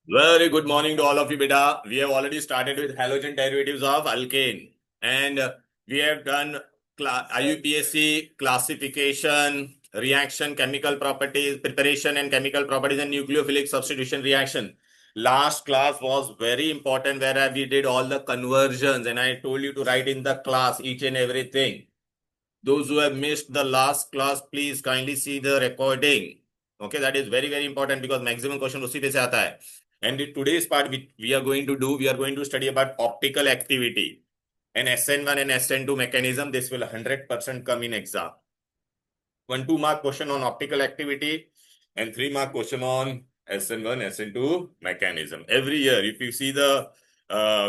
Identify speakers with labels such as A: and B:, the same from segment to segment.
A: Very good morning to all of you, beta. We have already started with halogen derivatives of alkane, and we have done IUPAC classification, reaction, chemical properties, preparation and chemical properties, and nucleophilic substitution reaction. Last class was very important where we did all the conversions, and I told you to write in the class each and everything. Those who have missed the last class, please kindly see the recording. Okay, that is very, very important because maximum question उसी पे से आता है. And in today's part, we are going to do, we are going to study about optical activity. And SN1 and SN2 mechanism, this will 100% come in exam. 1 2 mark question on optical activity and 3 mark question on SN1, SN2 mechanism. Every year, if you see the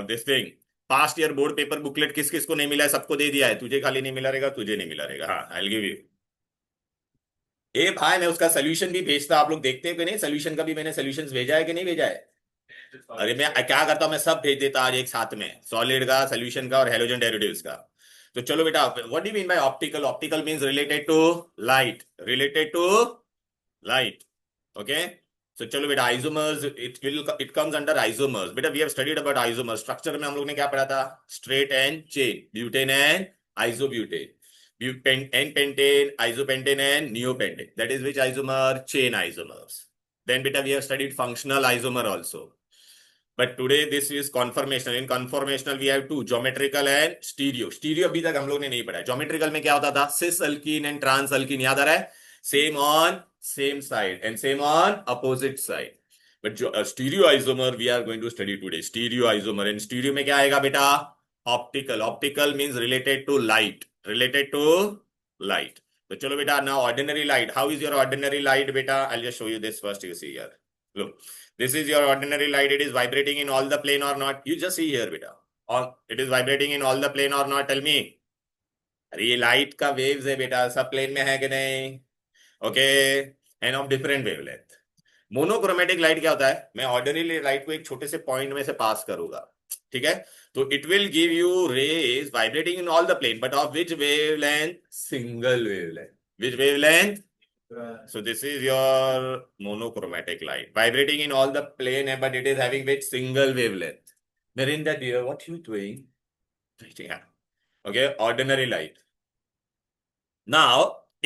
A: this thing, past year board paper booklet किस किस को नहीं मिला है, सबको दे दिया है. तुझे खाली नहीं मिला रहेगा, तुझे नहीं मिला रहेगा. हाँ, आई विल गिव यू. ए भाई, मैं उसका सोल्यूशन भी भेजता, आप लोग देखते हो कि नहीं? सोल्यूशन का भी मैंने सोल्यूशंस भेजा है कि नहीं भेजा है? अरे मैं क्या करता हूं, मैं सब भेज देता आज एक साथ में, सॉलिड का, सोल्यूशन का और हेलोजन डेरिवेटिव्स का. तो चलो बेटा, what do you mean by optical? Optical means related to light, related to light. Okay, so चलो बेटा, isomers, it comes under isomers. बेटा we have studied about isomers. Structure में हम लोग ने क्या पढ़ा था? Straight and chain, butane and isobutane, n pentane, isopentane and neopentane. That is which isomer? Chain isomers. Then beta we have studied functional isomer also. But today this is conformational. In conformational we have two, geometrical and stereo. Stereo अभी तक हम लोग ने नहीं पढ़ा है. Geometrical में क्या होता था? Cis alkene and trans alkene, याद आ रहा है? Same on same side and same on opposite side. But stereo isomer we are going to study today. Stereo isomer. And stereo में क्या आएगा बेटा? Optical. Optical means related to light. Related to light. तो चलो बेटा, now ordinary light. How is your ordinary light बेटा? I'll just show you this first. You see here. Look. This is your ordinary light. It is vibrating in all the plane or not? You just see here, beta. Or it is vibrating in all the plane or not? Tell me. अरे ये light का waves है बेटा, सब plane में है कि नहीं? Okay, end of different wavelength. Monochromatic light क्या होता है? मैं ऑर्डिनरी लाइट को एक छोटे से पॉइंट में से पास करूंगा, ठीक है? तो it will give you rays vibrating in all the plane, but of which wavelength? Single wavelength. Which wavelength? So this is your monochromatic light vibrating in all the plane, but it is having which single wavelength. Narendra dear, what you doing? Yeah. Okay, ordinary light. Now,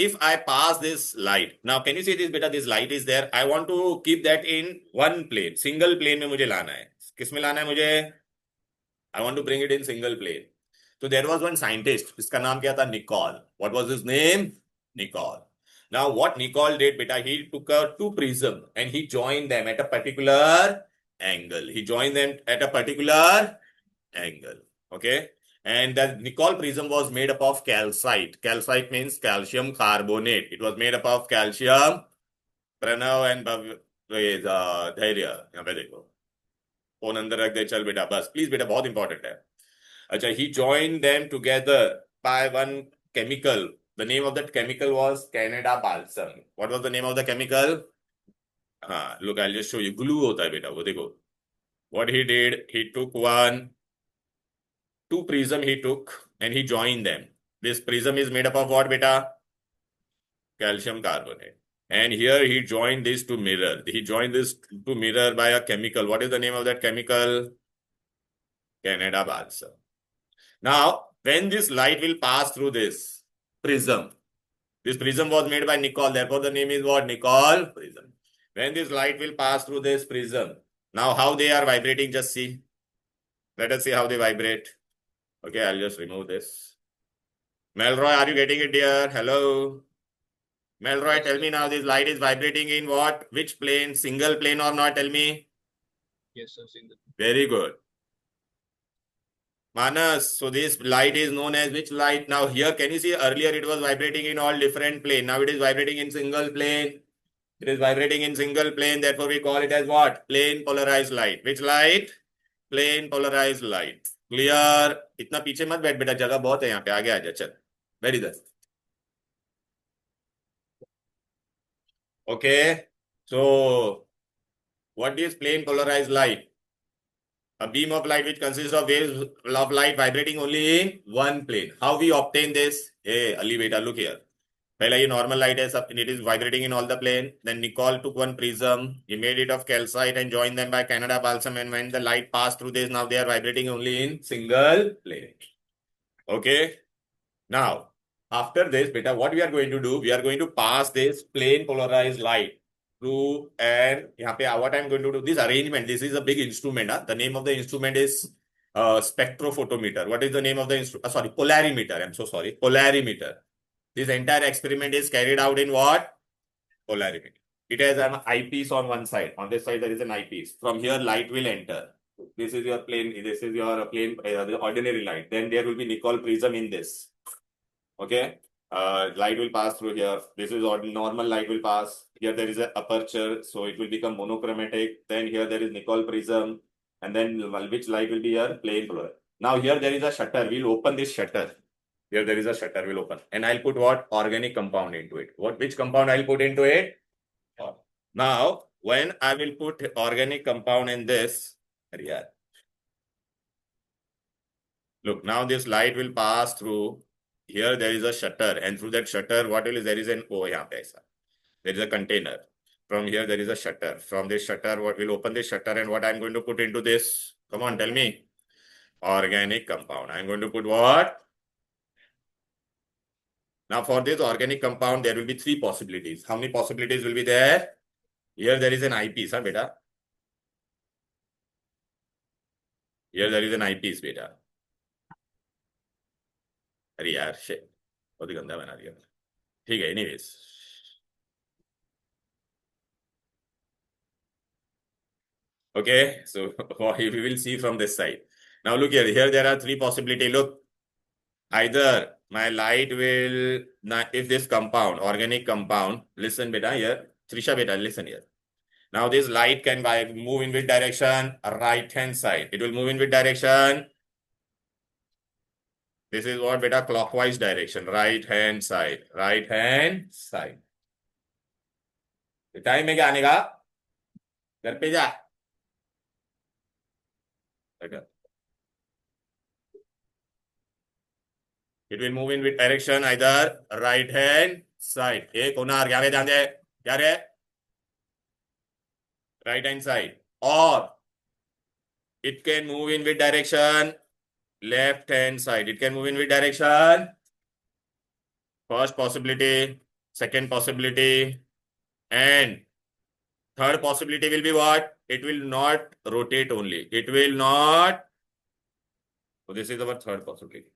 A: if I pass this light, now can you see this beta? This light is there. I want to keep that in one plane, single plane में मुझे लाना है. किस में लाना है मुझे? I want to bring it in single plane. So there was one scientist, इसका नाम क्या था? Nicol. What was his name? Nicol. Now what Nicol did, beta, he took two prism and he joined them at a particular angle. He joined them at a particular angle. Okay. And the Nicol prism was made up of calcite. Calcite means calcium carbonate. It was made up of calcium. Pranav and धैर्य, यहाँ पे देखो, phone अंदर रख दे, चल बेटा बस please बेटा, बहुत इंपॉर्टेंट है. अच्छा, he joined them together by one chemical. The name of that chemical was Canada balsam. What was the name of the chemical? हाँ, look, I'll just show you. Glue होता है बेटा, वो देखो. What he did, he took two prism he took and he joined them. This prism is made up of what beta? Calcium carbonate. And here he joined this to mirror. He joined this to mirror by a chemical. What is the name of that chemical? Canada balsam. Now, when this light will pass through this prism was made by Nicol, therefore the name is what? Nicol prism. When this light will pass through this prism, now how they are vibrating, just see. Let us see how they vibrate. Okay, I'll just remove this. Melroy, are you getting it, dear? Hello? Melroy, tell me now, this light is vibrating in what? Which plane? Single plane or not? Tell me.
B: Yes, sir, single.
A: Very good. Manas, so this light is known as which light? Now here, can you see earlier it was vibrating in all different plane. Now it is vibrating in single plane. It is vibrating in single plane. Therefore, we call it as what? Plane polarized light. Which light? Plane polarized light. Clear? इतना पीछे मत बैठ बेटा, जगह बहुत है यहाँ पे, आगे आ जा, चल. Very good. Okay. So, what is plane polarized light? A beam of light which consists of waves of light vibrating only in one plane. How we obtain this? Hey, Ali beta, look here. पहला ये normal light है, सब it is vibrating in all the plane. Then Nicol took one prism, he made it of calcite and joined them by Canada balsam, and when the light passed through this, now they are vibrating only in single plane. Okay. Now, after this, beta, what we are going to do? We are going to pass this plane polarized light through, and यहाँ पे what I'm going to do, this arrangement, this is a big instrument. The name of the instrument is spectrophotometer. What is the name of the instrument? Sorry, polarimeter. I'm so sorry. Polarimeter. This entire experiment is carried out in what? Polarimeter. It has an eyepiece on one side. On this side, there is an eyepiece. From here, light will enter. This is your plane. This is your plane, the ordinary light. Then there will be Nicol prism in this. Okay. Light will pass through here. This is normal light will pass. Here there is an aperture, so it will become monochromatic. Then here there is Nicol prism, and then which light will be here? Plane polar. Now here there is a shutter. We'll open this shutter. Here there is a shutter. We'll open, and I'll put what? Organic compound into it. Which compound I'll put into it? Now when I will put organic compound in this, yeah. Look, now this light will pass through. Here there is a shutter, and through that shutter, what will is there is an there is a container. From here there is a shutter. From this shutter, what will open this shutter, and what I'm going to put into this? Come on, tell me. Organic compound. I'm going to put what? Now for this organic compound, there will be three possibilities. How many possibilities will be there? Here there is an eyepiece, huh, beta? Here there is an eyepiece, beta. अरे यार shit, बहुत ही गंदा बना दिया. ठीक है, anyways. Okay, so we will see from this side. Now look here. Here there are three possibilities. Look, either my light will, if this compound, organic compound, listen beta here. Trisha beta, listen here. Now this light can move in which direction? Right hand side. It will move in which direction? This is what beta? Clockwise direction. Right hand side. Right hand side. Time में क्या आने का? घर पे जा. Okay. It will move in which direction? Either right hand side. एक होना क्या रे ध्यान दे क्या रे? Right hand side. Or it can move in which direction? Left hand side. It can move in which direction? First possibility, second possibility, and third possibility will be what? It will not rotate only. It will not. So this is our third possibility.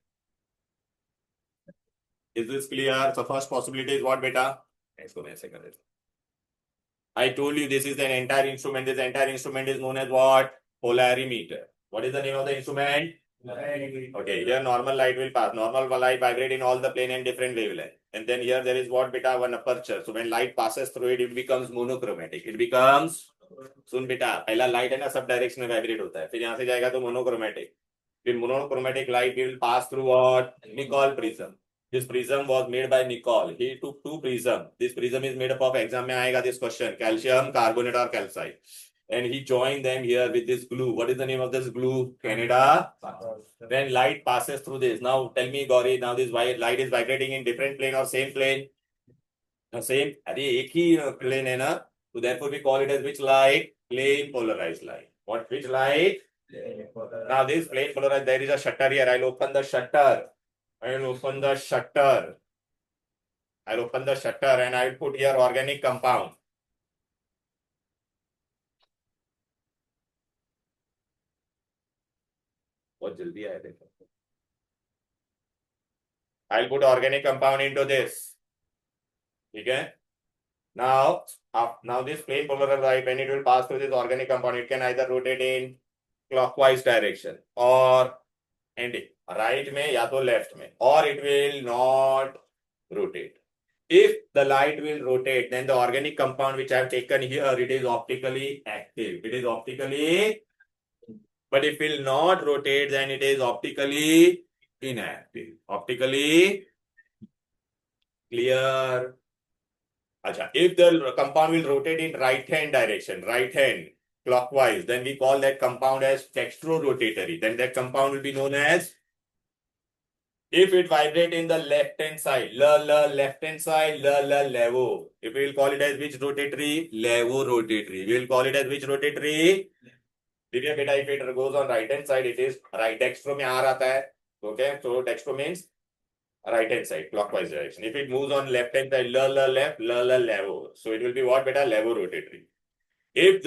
A: Is this clear? So first possibility is what, beta? I told you this is an entire instrument. This entire instrument is known as what? Polarimeter. What is the name of the instrument? Okay, here normal light will pass. Normal light vibrate in all the plane and different wavelength. And then here there is what, beta? One aperture. So when light passes through it, it becomes monochromatic. It becomes, सुन बेटा, पहला light है ना sub direction में vibrate होता है, फिर यहाँ से जाएगा तो मोनोक्रोमेटिक. फिर monochromatic light will pass through what? Nicol prism. This prism was made by Nicol. He took two prism. This prism is made up of, exam में आएगा this question, calcium carbonate or calcite. And he joined them here with this glue. What is the name of this glue? Canada. Then light passes through this. Now tell me, Gauri, now this light is vibrating in different plane or same plane? No, same. अरे एक ही plane है ना. So therefore we call it as which light? Plane polarized light. What? Which light? Now this plane polarized, there is a shutter here. I'll open the shutter. I'll open the shutter. I'll open the shutter and I'll put here organic compound. बहुत जल्दी आया देखो. I'll put organic compound into this. Okay. Now this plane polarized light, when it will pass through this organic compound, it can either rotate in clockwise direction or ending right में या तो left में, or it will not rotate. If the light will rotate, then the organic compound which I have taken here, it is optically active. It is optically, but if it will not rotate, then it is optically inactive. Optically clear. Achha, if the compound will rotate in right hand direction, right hand clockwise, then we call that compound as dextrorotatory. Then that compound will be known as If it vibrate in the left hand side, left hand side, levo. If we will call it as which rotatory? Levo rotatory. We will call it as which rotatory? Divya beta, if it goes on right hand side, it is right. Dextro में R आता है. Okay, so dextro means right hand side, clockwise direction. If it moves on left hand side, left, levo. So it will be what beta? Levo rotatory. If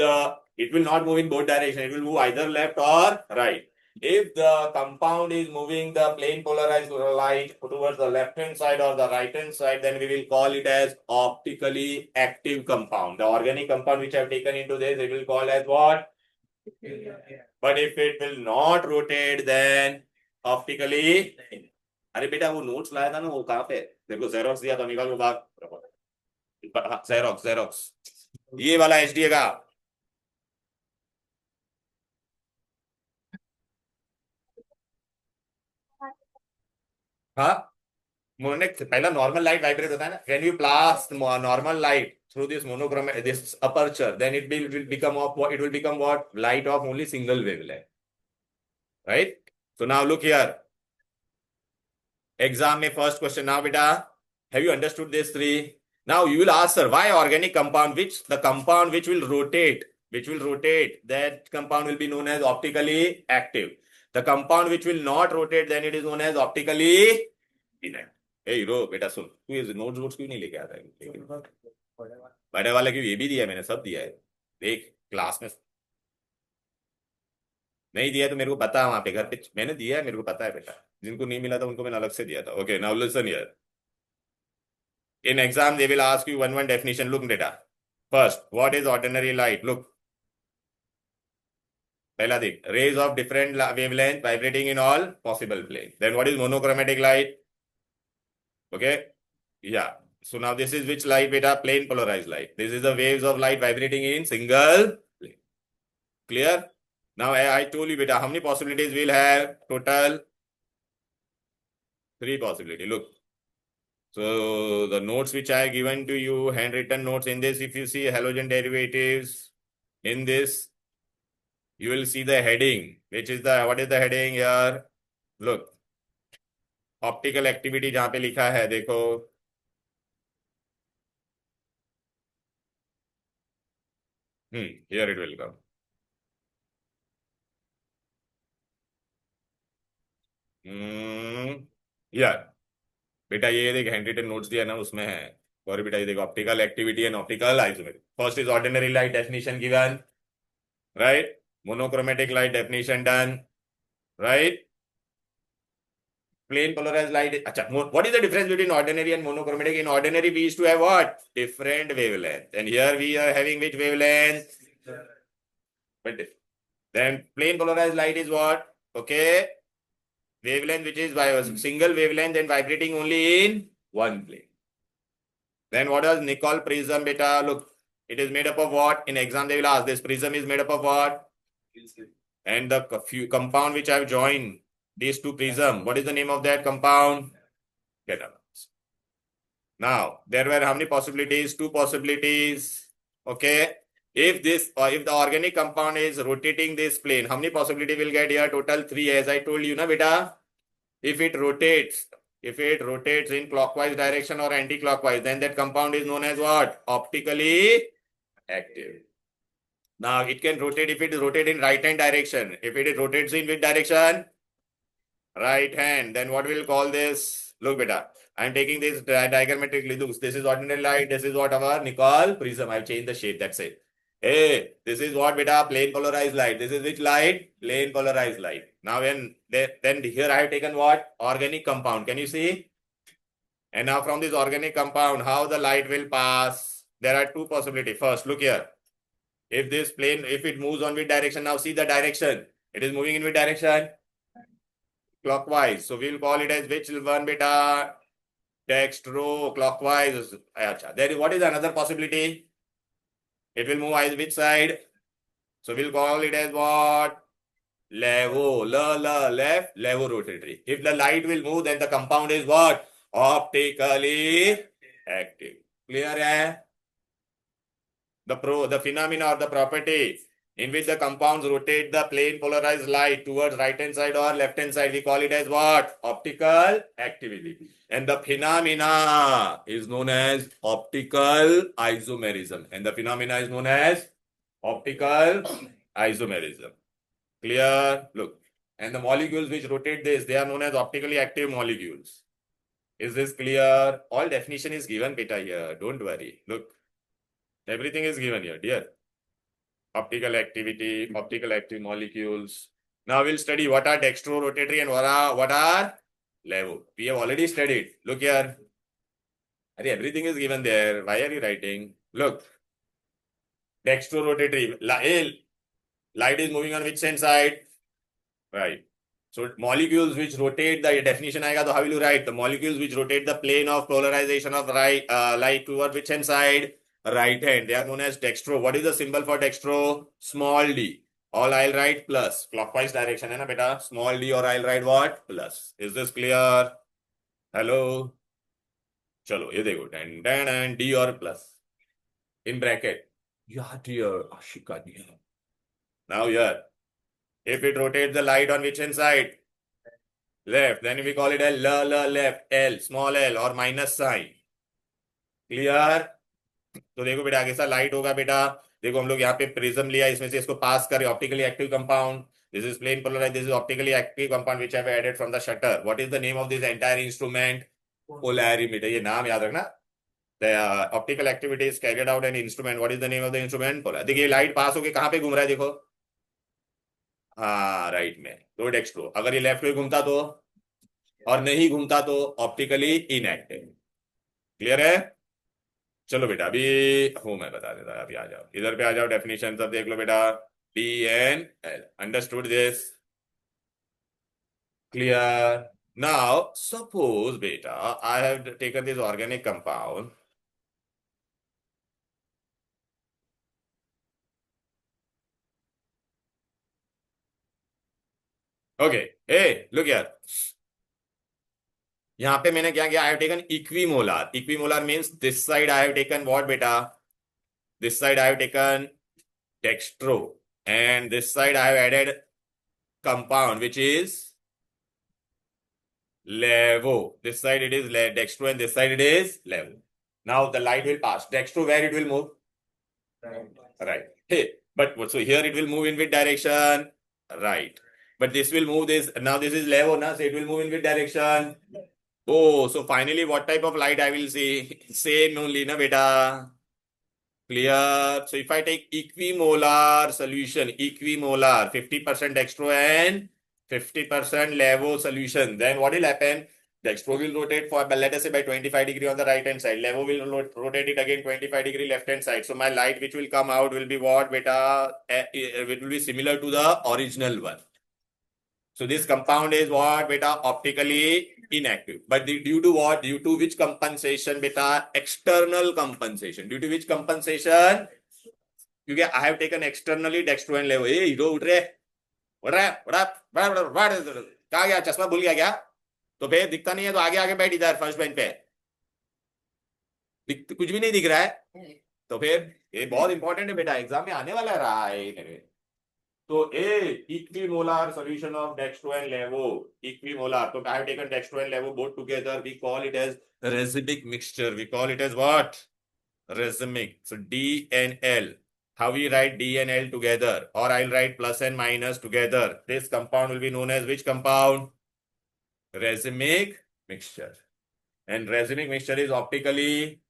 A: it will not move in both directions, it will move either left or right. If the compound is moving the plane polarized light towards the left hand side or the right hand side, then we will call it as optically active compound. The organic compound which I have taken into this, it will call as what? But if it will not rotate, then optically. अरे बेटा वो notes लाया था ना, वो कहाँ पे? देखो जेरोक्स दिया था, निकाल के बाहर. जेरोक्स ये वाला एचडीए का. हाँ, पहला नॉर्मल लाइट वाइब्रेट होता है ना. When you pass normal light through this monochrome, this aperture, then it will become of what? It will become what? Light of only single wavelength, right? So now look here. Exam में first question. Now beta, have you understood this three? Now you will ask, sir, why organic compound? The compound which will rotate, that compound will be known as optically active. The compound which will not rotate, then it is known as optically inactive. Hey hero बेटा सुन, तू ये notes क्यों नहीं लेके आता है? बड़े वाले की ये भी दिया है, मैंने सब दिया है. देख क्लास में नहीं दिया तो मेरे को पता है, वहां पे घर पे मैंने दिया है, मेरे को पता है बेटा. जिनको नहीं मिला था उनको मैंने अलग से दिया था. Okay, now listen here. In exam, they will ask you one definition. Look, data. First, what is ordinary light? Look. पहला देख, rays of different wavelength vibrating in all possible plane. Then what is monochromatic light? Okay. Yeah. So now this is which light, beta? Plane polarized light. This is the waves of light vibrating in single plane. Clear? Now I told you, beta, how many possibilities we'll have? Total 3 possibilities. Look. So the notes which I have given to you, handwritten notes in this, if you see halogen derivatives in this, you will see the heading, which is what is the heading here? Look, optical activity जहां पे लिखा है, देखो. Here it will come. Yeah. बेटा ये देख handwritten notes दिया ना, उसमें है. और बेटा ये देखो, optical activity and optical isomeric. First is ordinary light definition given, right? Monochromatic light definition done, right? Plane polarized light. Acha, what is the difference between ordinary and monochromatic? In ordinary, we used to have what? Different wavelength. And here we are having which wavelength? But then plane polarized light is what? Okay. Wavelength which is by a single wavelength and vibrating only in one plane. Then what is Nicol prism, beta? Look, it is made up of what? In exam they will ask, this prism is made up of what? And the compound which I have joined these two prism, what is the name of that compound? Get up. Now there were how many possibilities? 2 possibilities. Okay. If the organic compound is rotating this plane, how many possibility will get here? Total 3, as I told you, na beta. If it rotates in clockwise direction or anti-clockwise, then that compound is known as what? Optically active. Now it can rotate if it is rotated in right hand direction. If it rotates in which direction? Right hand. Then what we'll call this? Look beta, I am taking this diagrammatically. Look, this is ordinary light. This is what our Nicol prism. I've changed the shape. That's it. Hey, this is what beta? Plane polarized light. This is which light? Plane polarized light. Now then here I have taken what? Organic compound. Can you see? And now from this organic compound, how the light will pass? There are 2 possibilities. First, look here. If this plane, if it moves on which direction? Now see the direction. It is moving in which direction? Clockwise. So we will call it as which one beta? Dextro clockwise. Then what is another possibility? It will move either which side? So we'll call it as what? Levo. Left. Levo rotatory. If the light will move, then the compound is what? Optically active. Clear hai? The phenomena or the property in which the compounds rotate the plane polarized light towards right hand side or left hand side. We call it as what? Optical activity. And the phenomena is known as optical isomerism. And the phenomena is known as optical isomerism. Clear? Look. And the molecules which rotate this, they are known as optically active molecules. Is this clear? All definition is given, beta, here. Don't worry. Look. Everything is given here, dear. Optical activity, optical active molecules. Now we'll study what are dextro-rotatory and what are levo. We have already studied. Look here. Everything is given there. Why are you writing? Look. Dextro-rotatory. Light is moving on which side? Right. So molecules which rotate, the definition aega, so how will you write? The molecules which rotate the plane of polarization of light toward which hand side? Right hand. They are known as dextro. What is the symbol for dextro? Small d. Or I'll write plus. Clockwise direction, hai na beta? Small d, or I'll write what? Plus. Is this clear? Hello? Chalo, ye dekho. And d or plus. In bracket. Yeah, dear. Ashika, dear. Now here. If it rotates the light on which hand side? Left. Then we call it a left. L, small l or minus sign. Clear? तो देखो बेटा आगे सा light होगा बेटा. देखो हम लोग यहाँ पे प्रिज्म लिया, इसमें से इसको पास करें optically active compound. This is plain polarized. This is optically active compound which I have added from the shutter. What is the name of this entire instrument? Polarimeter. ये नाम याद रखना. The optical activity is carried out an instrument. What is the name of the instrument? देखिए light pass होके कहाँ पे घूम रहा है देखो. हाँ राइट में. तो डेक्स्ट्रो. अगर ये लेफ्ट में घूमता तो और नहीं घूमता तो ऑप्टिकली इनएक्टिव. क्लियर है? चलो बेटा अभी मैं बता देता. अभी आ जाओ इधर पे, आ जाओ डेफिनेशन सब देख लो बेटा. D N L. Understood this? Clear? Now suppose बेटा I have taken this organic compound. Okay. ए लुक यार, यहां पे मैंने क्या किया? I have taken equimolar. Equimolar means this side I have taken what बेटा? This side I have taken dextro, and this side I have added compound which is levo. This side it is dextro and this side it is levo. Now the light will pass. Dextro, where it will move? Right. Hey, but so here it will move in which direction? Right. But this will move this. Now this is levo, na? So it will move in which direction? Oh, so finally what type of light I will see? Same only, na beta? Clear? So if I take equimolar solution, equimolar, 50% dextro and 50% levo solution, then what will happen? Dextro will rotate for, let us say, by 25 degree on the right hand side. Levo will rotate it again 25 degree left hand side. So my light which will come out will be what, beta? It will be similar to the original one. So this compound is what, beta? Optically inactive. But due to what? Due to which compensation, beta? External compensation. Due to which compensation? क्योंकि I have taken externally dextro and levo. A hero उठ रहे, कहाँ गया? चश्मा भूल गया क्या? तो फिर दिखता नहीं है तो आगे आगे बैठ इधर फर्स्ट बेंच पे. कुछ भी नहीं दिख रहा है तो फिर ये बहुत इंपॉर्टेंट है बेटा, एग्जाम में आने वाला रहा है. So A, equimolar solution of dextro and levo, equimolar. So I have taken dextro and levo both together. We call it as racemic mixture. We call it as what? Racemic. So D and L. How we write D and L together? Or I'll write plus and minus together. This compound will be known as which compound? Racemic mixture. And racemic mixture is optically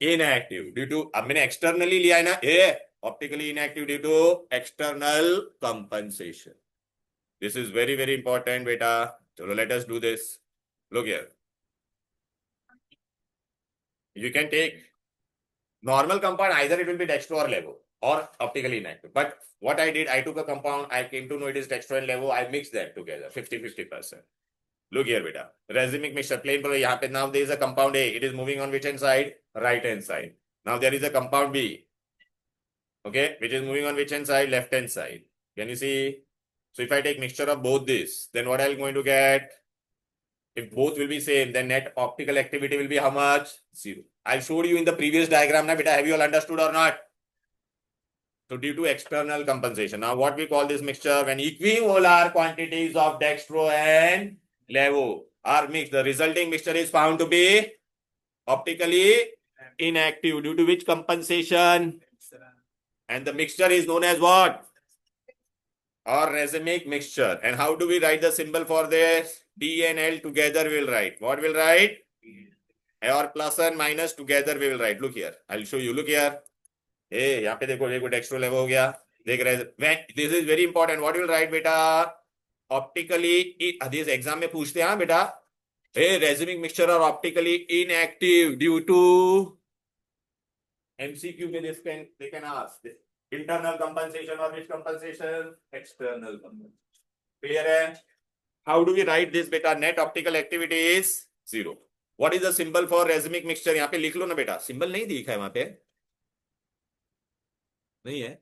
A: inactive due to, अब मैंने externally लिया है ना, A. Optically inactive due to external compensation. This is very, very important, beta. So let us do this. Look here. You can take normal compound, either it will be dextro or levo or optically inactive. But what I did, I took a compound, I came to know it is dextro and levo, I mixed that together, 50-50%. Look here, beta. Racemic mixture, plain color. Now there is a compound A. It is moving on which hand side? Right hand side. Now there is a compound B. Okay, which is moving on which hand side? Left hand side. Can you see? So if I take mixture of both this, then what I'm going to get? If both will be same, then net optical activity will be how much? 0. I showed you in the previous diagram, na beta. Have you all understood or not? So due to external compensation. Now what we call this mixture? When equimolar quantities of dextro and levo are mixed, the resulting mixture is found to be optically inactive due to which compensation? And the mixture is known as what? Or racemic mixture. And how do we write the symbol for this? D and L together we will write. What will write? Or plus and minus together we will write. Look here. I'll show you. Look here. Hey, यहाँ पे देखो देखो dextro लेवो हो गया. देख रहे हैं. This is very important. What will write बेटा? Optically, this exam में पूछते हैं हाँ बेटा. Hey, racemic mixture are optically inactive due to MCQ में they can ask. Internal compensation or which compensation? External compensation. Clear है? How do we write this beta? Net optical activity is 0. What is the symbol for racemic mixture? यहाँ पे लिख लो ना बेटा. Symbol नहीं दिखा है वहां पे. नहीं है.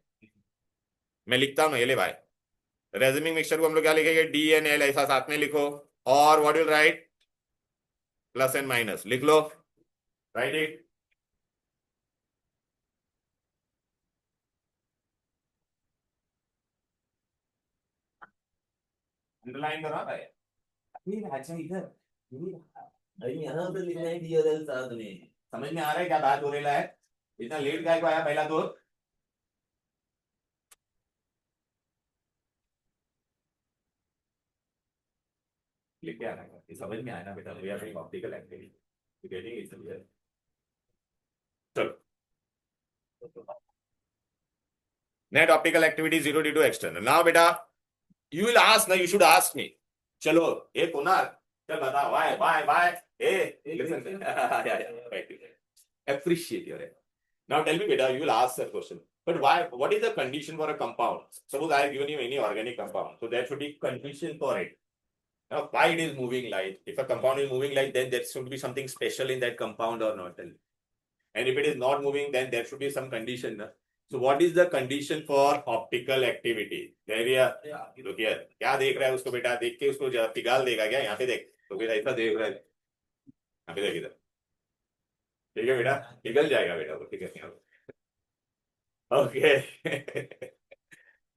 A: मैं लिखता हूँ ना, ये ले भाई. Racemic mixture को हम लोग क्या लिखेंगे? D and L ऐसा साथ में लिखो. और what will write? Plus and minus. लिख लो. Write it. अंडरलाइन करो भाई. अच्छा इधर यहाँ पे लिखना है DRL साथ में. समझ में आ रहा है क्या बात हो रही है? इतना लेट काय को आया पहला तो. लेके आना है. ये समझ में आया ना बेटा? We are doing optical activity. Getting it clear? चलो. Net optical activity 0 due to external. Now बेटा you will ask ना, you should ask me. चलो ये कुनाल चल बता why listen. Appreciate your effort. Now tell me beta, you will ask that question, but why? What is the condition for a compound? Suppose I have given you any organic compound, so there should be condition for it. Now why it is moving light? If a compound is moving light, then there should be something special in that compound or not. And if it is not moving, then there should be some condition. So what is the condition for optical activity? Look here. क्या देख रहा है उसको बेटा? देख के उसको पिघाल देगा क्या? यहाँ पे देख. तो बेटा ऐसा देख रहा है. यहाँ पे देख इधर. ठीक है बेटा? पिघल जाएगा बेटा वो. ठीक है. Okay.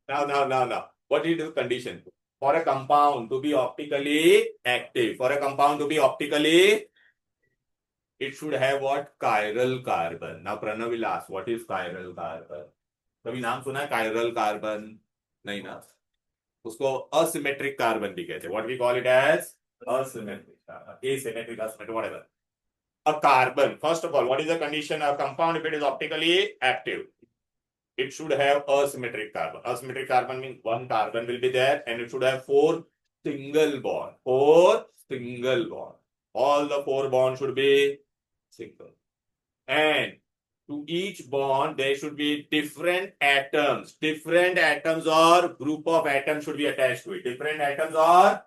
A: Now. What is the condition for a compound to be optically active? For a compound to be optically, it should have what? Chiral carbon. Now Pranav will ask, what is chiral carbon? कभी नाम सुना है chiral carbon? नहीं ना. उसको asymmetric carbon भी कहते हैं. What we call it as asymmetric carbon, asymmetric, asymmetric, whatever. A carbon. First of all, what is the condition? A compound, if it is optically active, it should have asymmetric carbon. Asymmetric carbon means one carbon will be there, and it should have 4 single bond. 4 single bond. All the 4 bonds should be single. And to each bond, there should be different atoms. Different atoms or group of atoms should be attached to it. Different atoms or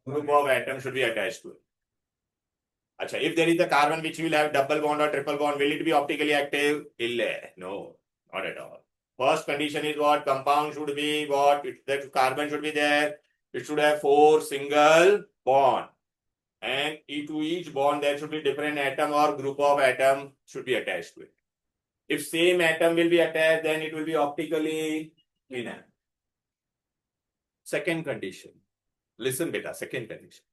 A: group of atoms should be attached to it. Achha, if there is a carbon which will have double bond or triple bond, will it be optically active? No, not at all. First condition is what? Compound should be what? The carbon should be there. It should have 4 single bond. And to each bond, there should be different atom or group of atom should be attached to it. If same atom will be attached, then it will be optically inactive. Second condition. Listen beta, second condition.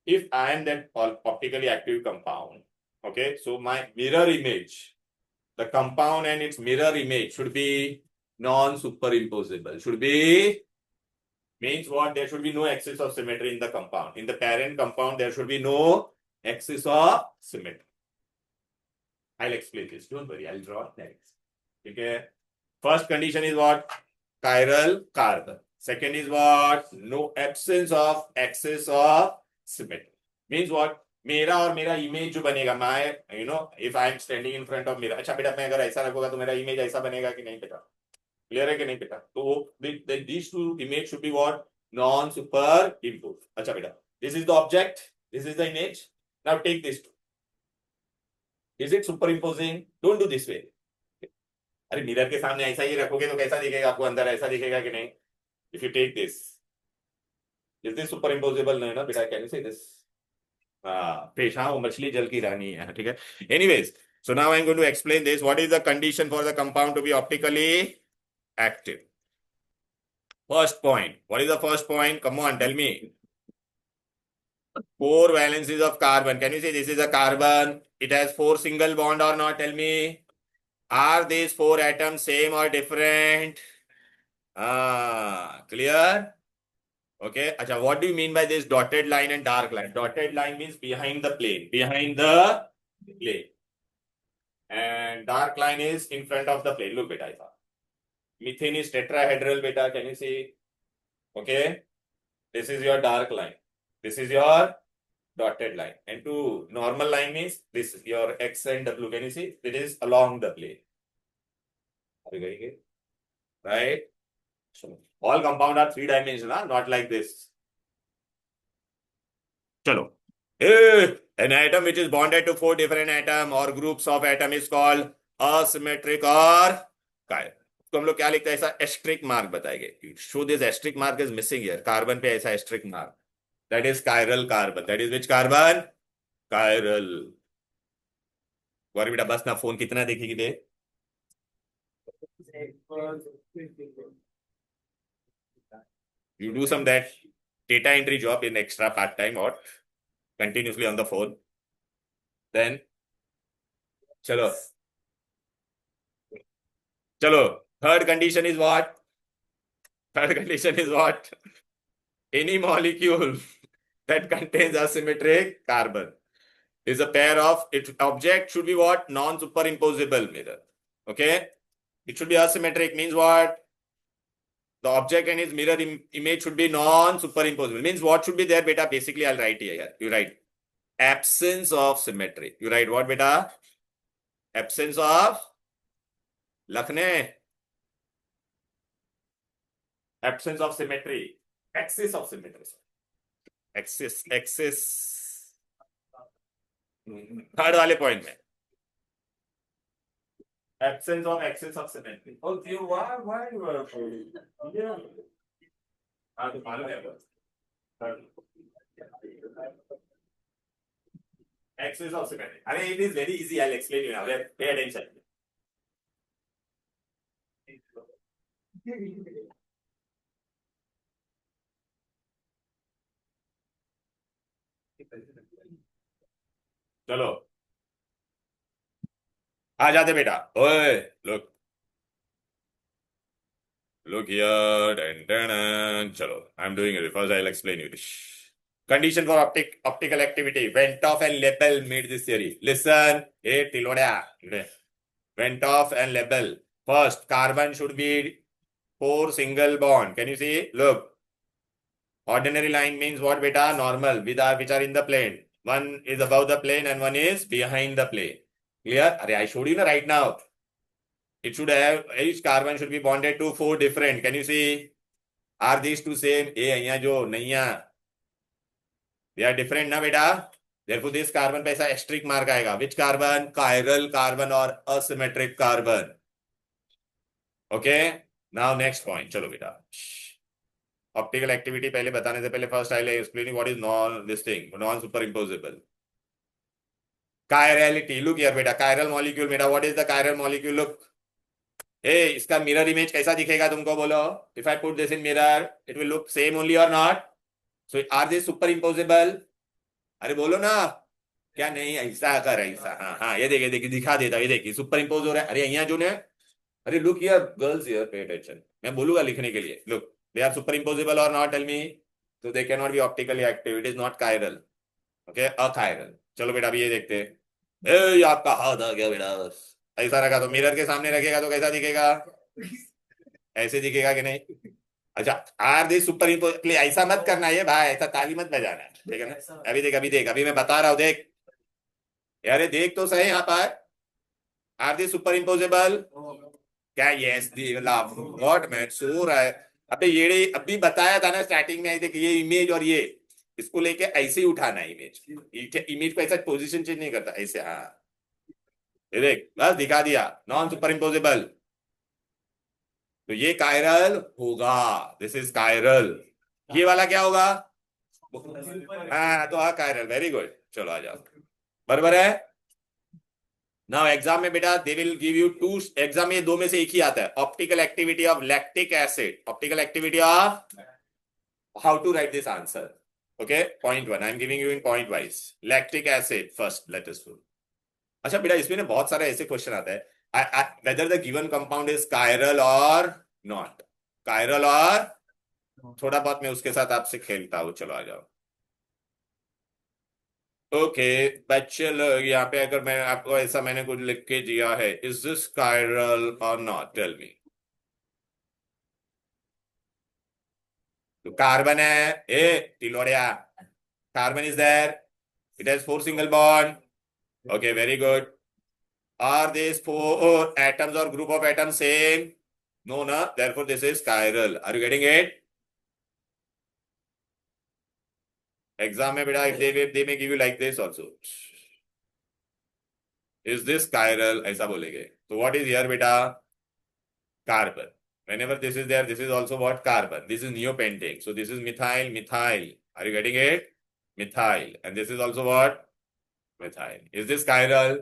A: If I am that optically active compound, okay, so my mirror image, the compound and its mirror image should be non-superimposable. Should be, means what? There should be no excess of symmetry in the compound. In the parent compound, there should be no excess of symmetry. I'll explain this. Don't worry, I'll draw next. Okay. First condition is what? Chiral carbon. Second is what? No absence of excess of symmetry. Means what? मेरा और मेरा image जो बनेगा, मैं if I am standing in front of mirror. अच्छा बेटा, मैं अगर ऐसा रखूंगा तो मेरा इमेज ऐसा बनेगा कि नहीं बेटा? क्लियर है कि नहीं बेटा? तो these two image should be what? Non-superimposed. अच्छा बेटा, this is the object, this is the image. Now take this two. Is it superimposing? Don't do this way. अरे मिरर के सामने ऐसा ही रखोगे तो कैसा दिखेगा आपको? अंदर ऐसा दिखेगा कि नहीं? If you take this, is this superimposable? नहीं ना बेटा? Can you say this? पेशा वो मछली जल की रानी है. ठीक है. Anyways, so now I'm going to explain this. What is the condition for the compound to be optically active. First point. What is the first point? Come on, tell me. Four valencies of carbon. Can you say this is a carbon? It has four single bond or not? Tell me. Are these four atoms same or different? Clear? Okay. Acha, what do you mean by this dotted line and dark line? Dotted line means behind the plane. Behind the plane. And dark line is in front of the plane. Look, beta. Methane is tetrahedral, beta. Can you see? Okay. This is your dark line. This is your dotted line. And to normal line means this is your X and W. Can you see? It is along the plane. Are you getting it? Right? So all compound are three dimensional, not like this. Chalo. An atom which is bonded to four different atom or groups of atom is called asymmetric or chiral. तो हम लोग क्या लिखते हैं ऐसा asterisk mark बताएंगे. So this asterisk mark is missing here. Carbon पे ऐसा asterisk mark. That is chiral carbon. That is which carbon? Chiral. Gauri बेटा बस ना फोन कितना देखेगी बे? You do some that data entry job in extra part time or continuously on the phone. Then chalo. Third condition is what? Any molecule that contains asymmetric carbon is a pair of its object should be what? Non-superimposable mirror. Okay? It should be asymmetric means what? The object and its mirror image should be non-superimposable. Means what should be there, beta? Basically, I'll write here. You write absence of symmetry. You write what, beta? Absence of Lakhne. Absence of symmetry. Axis of symmetry. Axis. Third वाले point में absence of axis of symmetry. Oh, you why you are yeah. तो मालूम है axis of symmetry. I mean, it is very easy. I'll explain you now. Pay attention. चलो आ जाते बेटा. ओए look here. चलो I am doing it. First I'll explain you. Condition for optical activity. Ventoff and Lebel made this theory. Listen. Hey Tiloda. Ventoff and Lebel. First, carbon should be four single bond. Can you see? Look. Ordinary line means what, beta? Normal. Which are in the plane. One is above the plane and one is behind the plane. Clear? I showed you right now. It should have, each carbon should be bonded to four different. Can you see? Are these two same? They are different, na beta? Therefore, this carbon पे ऐसा asterisk mark आएगा. Which carbon? Chiral carbon or asymmetric carbon. Okay? Now next point. चलो बेटा. Optical activity पहले बताने से पहले first I'll explain what is non-superimposable. Chirality. Look here beta. Chiral molecule beta. What is the chiral molecule? Look. Hey, इसका mirror image कैसा दिखेगा तुमको बोलो? If I put this in mirror, it will look same only or not? So are they superimposable? अरे बोलो ना. क्या नहीं ऐसा कर ऐसा. हाँ ये देखिए दिखा देता. ये देखिए सुपर इम्पोज हो रहा है. अरे यहाँ जो ने अरे look here girls here pay attention. मैं बोलूंगा लिखने के लिए. Look, they are superimposable or not? Tell me. So they cannot be optically active. It is not chiral. Okay, achiral. चलो बेटा अभी ये देखते हैं. ए आपका हाथ आ गया बेटा. बस ऐसा रखा तो मिरर के सामने रखेगा तो कैसा दिखेगा? ऐसे दिखेगा कि नहीं? अच्छा आर दिस सुपर इम्पोज. ऐसा मत करना ये भाई. ऐसा ताली मत बजाना. ठीक है ना? अभी देख अभी मैं बता रहा हूँ. देख यार देख तो सही यहाँ पर. Are this super impossible? क्या यस व्हाट मैन सो रहा है. अबे ये अभी बताया था ना स्टार्टिंग में. देख ये इमेज और ये इसको लेके ऐसे ही उठाना है इमेज को. ऐसा पोजीशन चेंज नहीं करता ऐसे. हाँ ये देख बस दिखा दिया. Non super imposable. तो ये कायरल होगा. This is chiral. ये वाला क्या होगा? हाँ तो हाँ कायरल. Very good. चलो आ जाओ. बराबर है. नाउ एग्जाम में बेटा they will give you two, exam में दो में से एक ही आता है, optical activity of lactic acid, optical activity of, how to write this answer. Okay, point one. I'm giving you in point wise. Lactic acid first. Let us do. अच्छा बेटा इसमें ना बहुत सारे ऐसे क्वेश्चन आता है, whether the given compound is chiral or not. Chiral or, थोड़ा बहुत मैं उसके साथ आपसे खेलता हूँ, चलो आ जाओ. ओके बच्चे लोग, यहाँ पे अगर मैं आपको ऐसा मैंने कुछ लिख के दिया है, is this chiral or not? Tell me. तो कार्बन है, ए टिलोडिया, carbon is there, it has 4 single bond. Okay, very good. Are these 4 atoms or group of atoms same? No, na. Therefore, this is chiral. Are you getting it? Exam में बेटा, if they may give you like this also. Is this chiral? ऐसा बोलेंगे. So what is here बेटा? Carbon. Whenever this is there, this is also what? Carbon. This is neopentane. So this is methyl, methyl. Are you getting it? Methyl. And this is also what? Methyl. Is this chiral?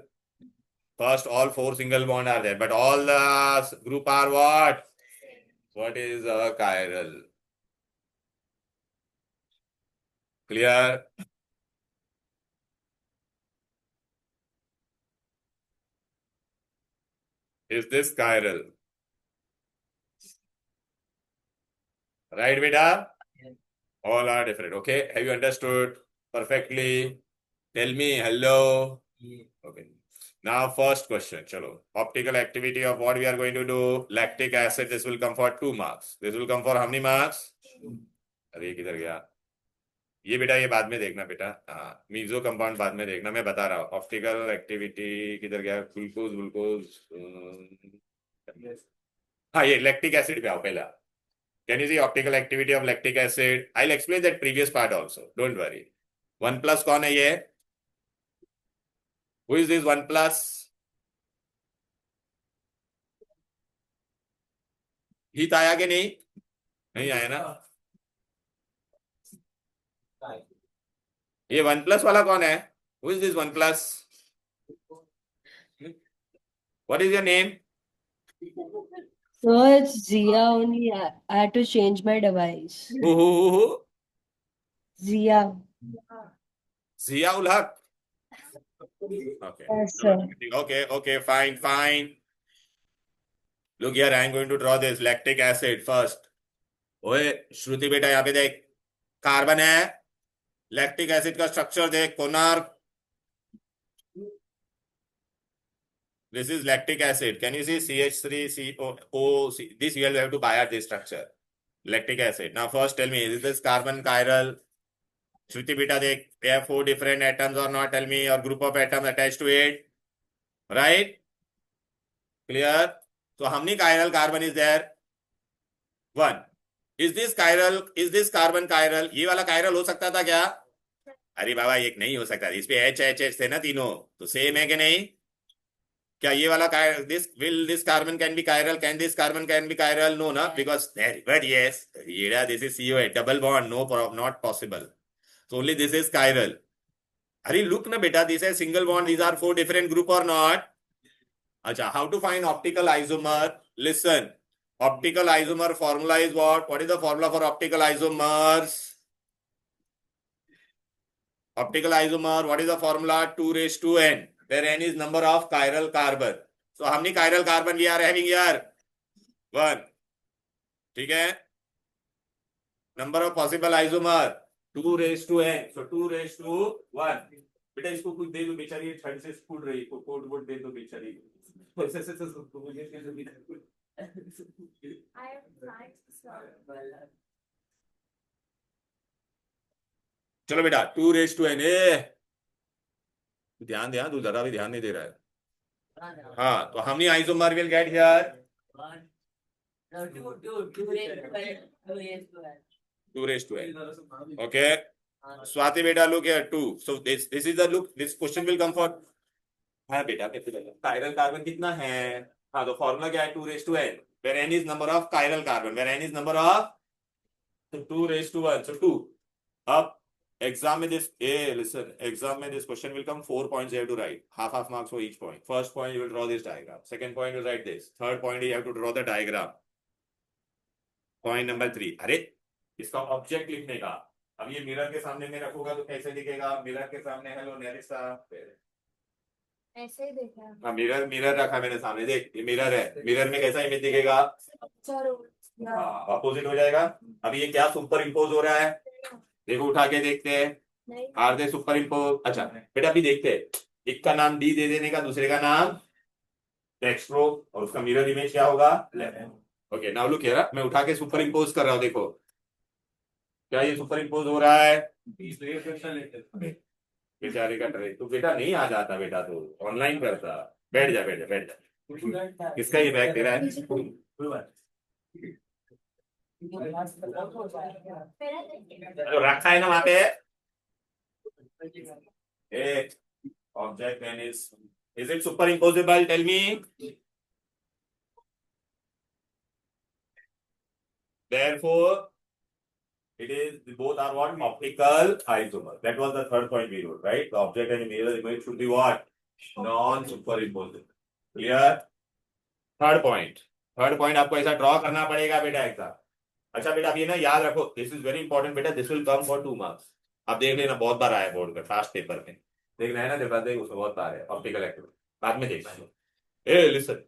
A: First, all 4 single bond are there, but all the group are what? What is a chiral? Clear? Is this chiral? Right, beta? All are different. Okay. Have you understood perfectly? Tell me hello. Okay. Now, first question. Chalo. Optical activity of what we are going to do. Lactic acid. This will come for 2 marks. This will come for how many marks? अरे किधर गया ये बेटा, ये बाद में देखना बेटा. हाँ, मीजो कंपाउंड बाद में देखना, मैं बता रहा हूँ. ऑप्टिकल एक्टिविटी किधर गया? Glucose glucose. हाँ, ये लैक्टिक एसिड पे आओ पहला. Can you see optical activity of lactic acid? I'll explain that previous part also. Don't worry. 1 plus कौन है ये? Who is this 1 plus? हीत आया कि नहीं? नहीं आया ना? ये 1 plus वाला कौन है? Who is this 1 plus? What is your name?
C: So it's Zia only. I had to change my device.
A: Who?
C: Zia.
A: Zia ul Haq. Okay.
C: Yes, sir.
A: Okay, fine. Look here, I am going to draw this lactic acid first. ओए श्रुति बेटा यहाँ पे देख, carbon है, lactic acid का structure देख, Konark. This is lactic acid. Can you see CH3COO? This you will have to buy at this structure. Lactic acid. Now first tell me, is this carbon chiral? Shruti beta dekh, they have 4 different atoms or not? Tell me, or group of atoms attached to it. Right? Clear? So how many chiral carbon is there? 1. Is this chiral? Is this carbon chiral? ये वाला chiral हो सकता था क्या? अरे बाबा ये नहीं हो सकता, इस पे H थे ना तीनों, तो सेम है कि नहीं? क्या ये वाला this carbon can be chiral? Can this carbon can be chiral? No, na, because but yes, this is COA, double bond, no problem, not possible. So only this is chiral. Are look na beta, this is single bond, these are 4 different group or not? Acha, how to find optical isomer? Listen, optical isomer formula is what? What is the formula for optical isomers? Optical isomer, what is the formula? 2 raised to n, where n is number of chiral carbon. So how many chiral carbon we are having here? 1. ठीक है? Number of possible isomer 2 raised to n. So 2 raised to 1. बेटा इसको कुछ दे दो बेचारी, ठंड से फूट रही, को कोट वोट दे दो बेचारी. चलो बेटा 2 raised to n. ध्यान दे, तू जरा भी ध्यान नहीं दे रहा है. हाँ, तो how many isomer will get here? 2 raised to n. Okay. Swati beta, look here 2. So this is the look. This question will come for. हाँ बेटा chiral carbon कितना है? हाँ, तो formula क्या है? 2 raised to n, where n is number of chiral carbon, where n is number of, so 2 raised to 1, so 2. अब Exam में this, listen, exam में this question will come 4 points you have to write. Half marks for each point. First point you will draw this diagram. Second point you will write this. Third point you have to draw the diagram. Point number 3. अरे इसका object लिखने का. अब ये mirror के सामने में रखूंगा तो कैसे दिखेगा? मिरर के सामने हेलो नेरिसा.
D: ऐसे ही देखा
A: हाँ मिरर रखा मैंने सामने. देख ये मिरर है. मिरर में कैसा इमेज दिखेगा? अपोजिट हो जाएगा. अब ये क्या सुपर इम्पोज हो रहा है? देखो उठा के देखते हैं.
D: नहीं
A: आर दे सुपर इम्पोज. अच्छा बेटा अभी देखते हैं. एक का नाम डी दे देने का, दूसरे का नाम डेक्स्ट्रो, और उसका मिरर इमेज क्या होगा? Okay now look here. मैं उठा के सुपर इम्पोज कर रहा हूँ. देखो क्या ये सुपर इम्पोज हो रहा है? बेचारे का ट्रे तो बेटा नहीं आ जाता. बेटा तो ऑनलाइन करता. बैठ जा बैठ जा बैठ जा. किसका ये बैग तेरा है? जो रखा है ना वहां पे. Object and is it super impossible? Tell me. Therefore, it is both are what? Optical isomers. That was the third point we wrote, right? The object and mirror image should be what? Non-superimposable. Clear? Third point. Third point आपको ऐसा draw करना पड़ेगा बेटा ऐसा. अच्छा बेटा अब ये ना याद रखो. This is very important बेटा. This will come for 2 marks. आप देख लेना बहुत बार आया बोर्ड पे फास्ट पेपर में. देखना है ना तेरे पास. देख उसमें बहुत बार है ऑप्टिकल एक्टिविटी. बाद में देखना है. ए listen.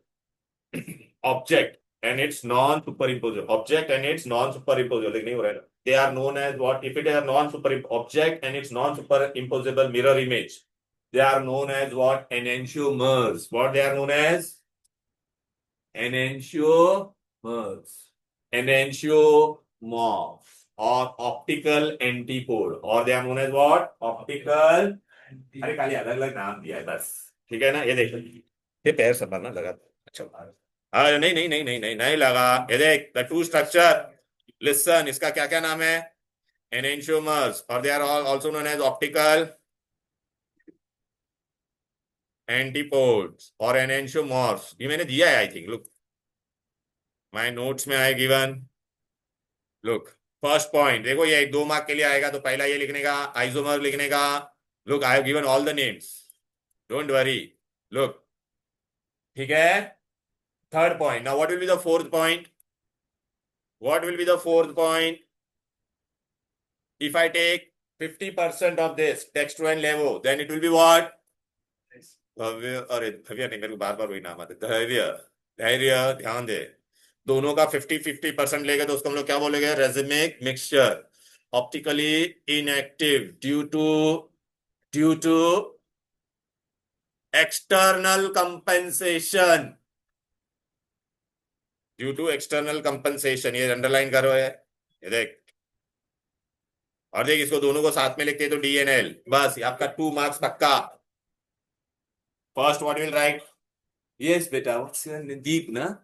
A: Object and its non-superimposable. Object and its non-superimposable. नहीं हो रहा है. They are known as what? If it is a non-superimposable object and its non-superimposable mirror image, they are known as what? Enantiomers. What they are known as? Enantiomers. Enantiomorphs or optical antipode. Or they are known as what? Optical. अरे खाली अलग अलग नाम दिया है बस. ठीक है ना. ये देखो ये पैर संभालना लगा. अच्छा नहीं नहीं नहीं नहीं नहीं नहीं लगा. ये देख द टू स्ट्रक्चर. लिसन इसका क्या क्या नाम है? enantiomers or they are all also known as optical antipodes or enantiomorphs. ये मैंने दिया है I think. Look my notes में I given. Look first point देखो ये 2 मार्क के लिए आएगा तो पहला ये लिखने का आइसोमर लिखने का. Look I have given all the names. Don't worry. Look ठीक है. Third point. Now, what will be the fourth point? What will be the fourth point? If I take 50% of this Dextro and Levo, then it will be what? अरे धैर्य नहीं, मेरे को बार बार वही नाम आता है. धैर्य. धैर्य ध्यान दे. दोनों का 50-50% लेगा तो उसको हम लोग क्या बोलेंगे? Racemic mixture. Optically inactive due to external compensation. Due to external compensation. ये अंडरलाइन करो है. ये देख. और देख इसको दोनों को साथ में लिखते तो DNL. बस आपका 2 मार्क्स पक्का. First what will right? Yes बेटा. What's your name? दीप ना?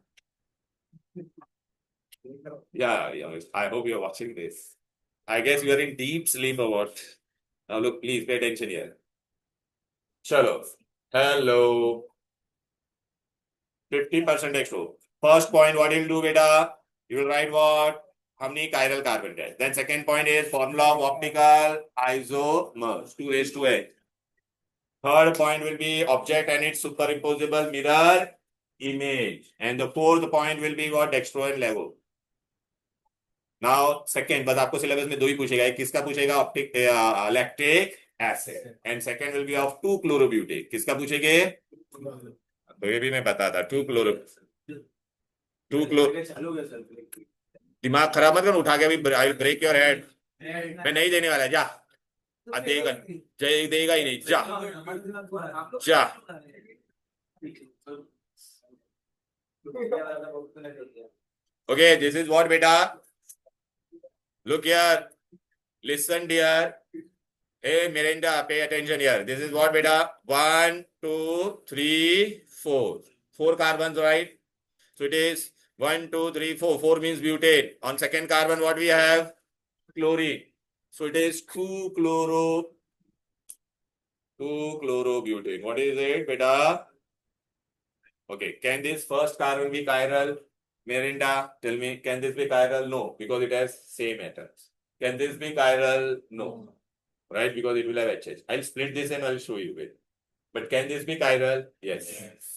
A: Yeah, I hope you're watching this. I guess you are in deep sleep or what? Now look, please pay attention here. चलो. Hello. 50% extra. First point, what you'll do, beta? You will write what? Hamni chiral carbon gas. Then second point is formula of optical isomers. 2:8. Third point will be object and its superimposable mirror image. And the fourth point will be what? Dextro and Levo. Now, second, बस आपको syllabus में 2 ही पूछेगा. एक किसका पूछेगा? Optic lactic acid. And second will be of 2-chlorobutyl. किसका पूछेंगे? तो ये भी मैं बताता. 2-chloro. दिमाग खराब मत कर. उठा के अभी आई ब्रेक योर हेड. मैं नहीं देने वाला. जा. देगा देगा ही नहीं. जा जा. Okay, this is what beta. Look here. Listen dear. Hey Miranda, pay attention here. This is what beta. 1, 2, 3, 4. 4 carbons, right? So it is 1, 2, 3, 4. 4 means butane. On second carbon, what we have? Chlorine. So it is 2-chlorobutane. What is it, beta? Okay. Can this first carbon be chiral? Miranda, tell me, can this be chiral? No, because it has same atoms. Can this be chiral? No. right? Because it will have HH. I'll split this and I'll show you it. But can this be chiral? Yes.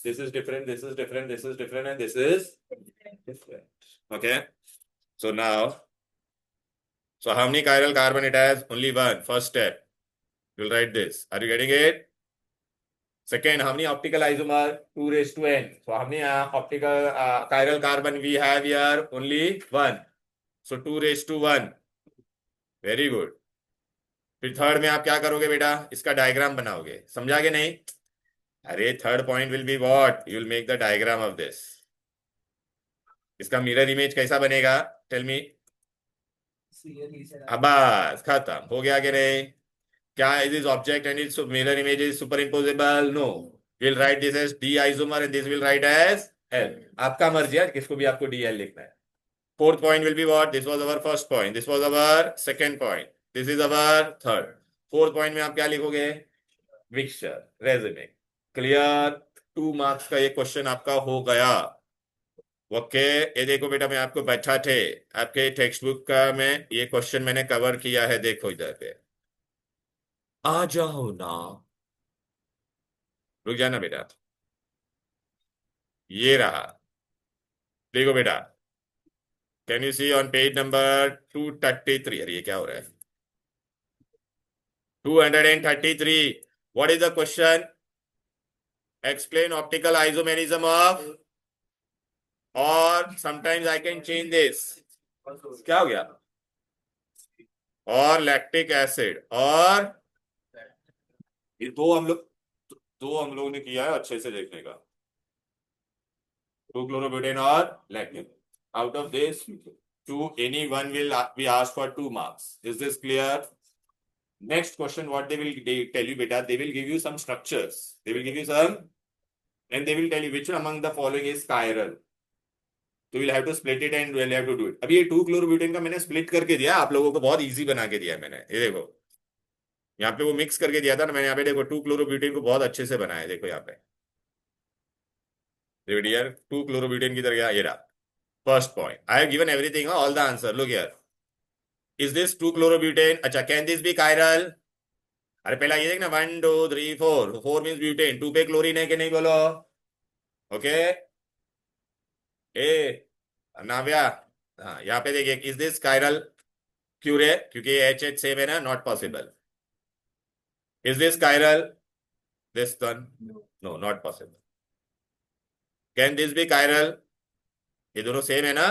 A: This is different, this is different, this is different, and this is different. Okay. So now, so how many chiral carbon it has? Only one. First step. You'll write this. Are you getting it? Second, how many optical isomer? 2 raised to n. So how many optical chiral carbon we have here? Only one. So 2 raised to 1. Very good. फिर third में आप क्या करोगे बेटा? इसका diagram बनाओगे. समझा के नहीं? अरे third point will be what? You will make the diagram of this. इसका मिरर इमेज कैसा बनेगा? Tell me. अब बस खत्म हो गया कि नहीं? क्या is this object and its mirror image is superimposable? No. We'll write this as D isomer and this will write as L. आपका मर्जी है किसको भी आपको DL लिखना है. Fourth point will be what? This was our first point. This was our second point. This is our third. Fourth point में आप क्या लिखोगे? Mixture, resume. Clear? 2 marks का ये क्वेश्चन आपका हो गया. ओके ये देखो बेटा मैं आपको बैठा थे आपके टेक्स्ट बुक का में ये क्वेश्चन मैंने कवर किया है. देखो इधर पे आ जाओ ना. रुक जाना बेटा. ये रहा. देखो बेटा. Can you see on page number 233? अरे ये क्या हो रहा है? 233. What is the question? Explain optical isomerism of, और sometimes I can change this. क्या हो गया? और लैक्टिक एसिड, और ये दो हम लोग ने किया है अच्छे से देखने का. 2-chlorobutane और lactic. Out of this, any one will be asked for 2 marks. Is this clear? Next question, what they will tell you, beta? They will give you some structures. They will give you some, and they will tell you which among the following is chiral. So we'll have to split it and we'll have to do it. अभी ये 2-chlorobutane का मैंने split करके दिया आप लोगों को, बहुत easy बना के दिया मैंने. ये देखो यहाँ पे वो मिक्स करके दिया था ना मैंने. यहाँ पे देखो 2-chlorobutane को बहुत अच्छे से बनाया. देखो यहाँ पे यार 2-chlorobutane की तरह ये रहा. First point. I have given everything, all the answer. Look here. Is this 2-chlorobutane? अच्छा, can this be chiral? अरे पहला ये देखना 1 2 3 4. 4 means butane. 2 पे क्लोरीन है कि नहीं बोलो? ओके. ए नाव्या, हाँ यहाँ पे देखिए. Is this chiral? क्यों रे? क्योंकि HH सेम है ना. Not possible. Is this chiral? This one? No, not possible. Can this be chiral? ये दोनों सेम है ना.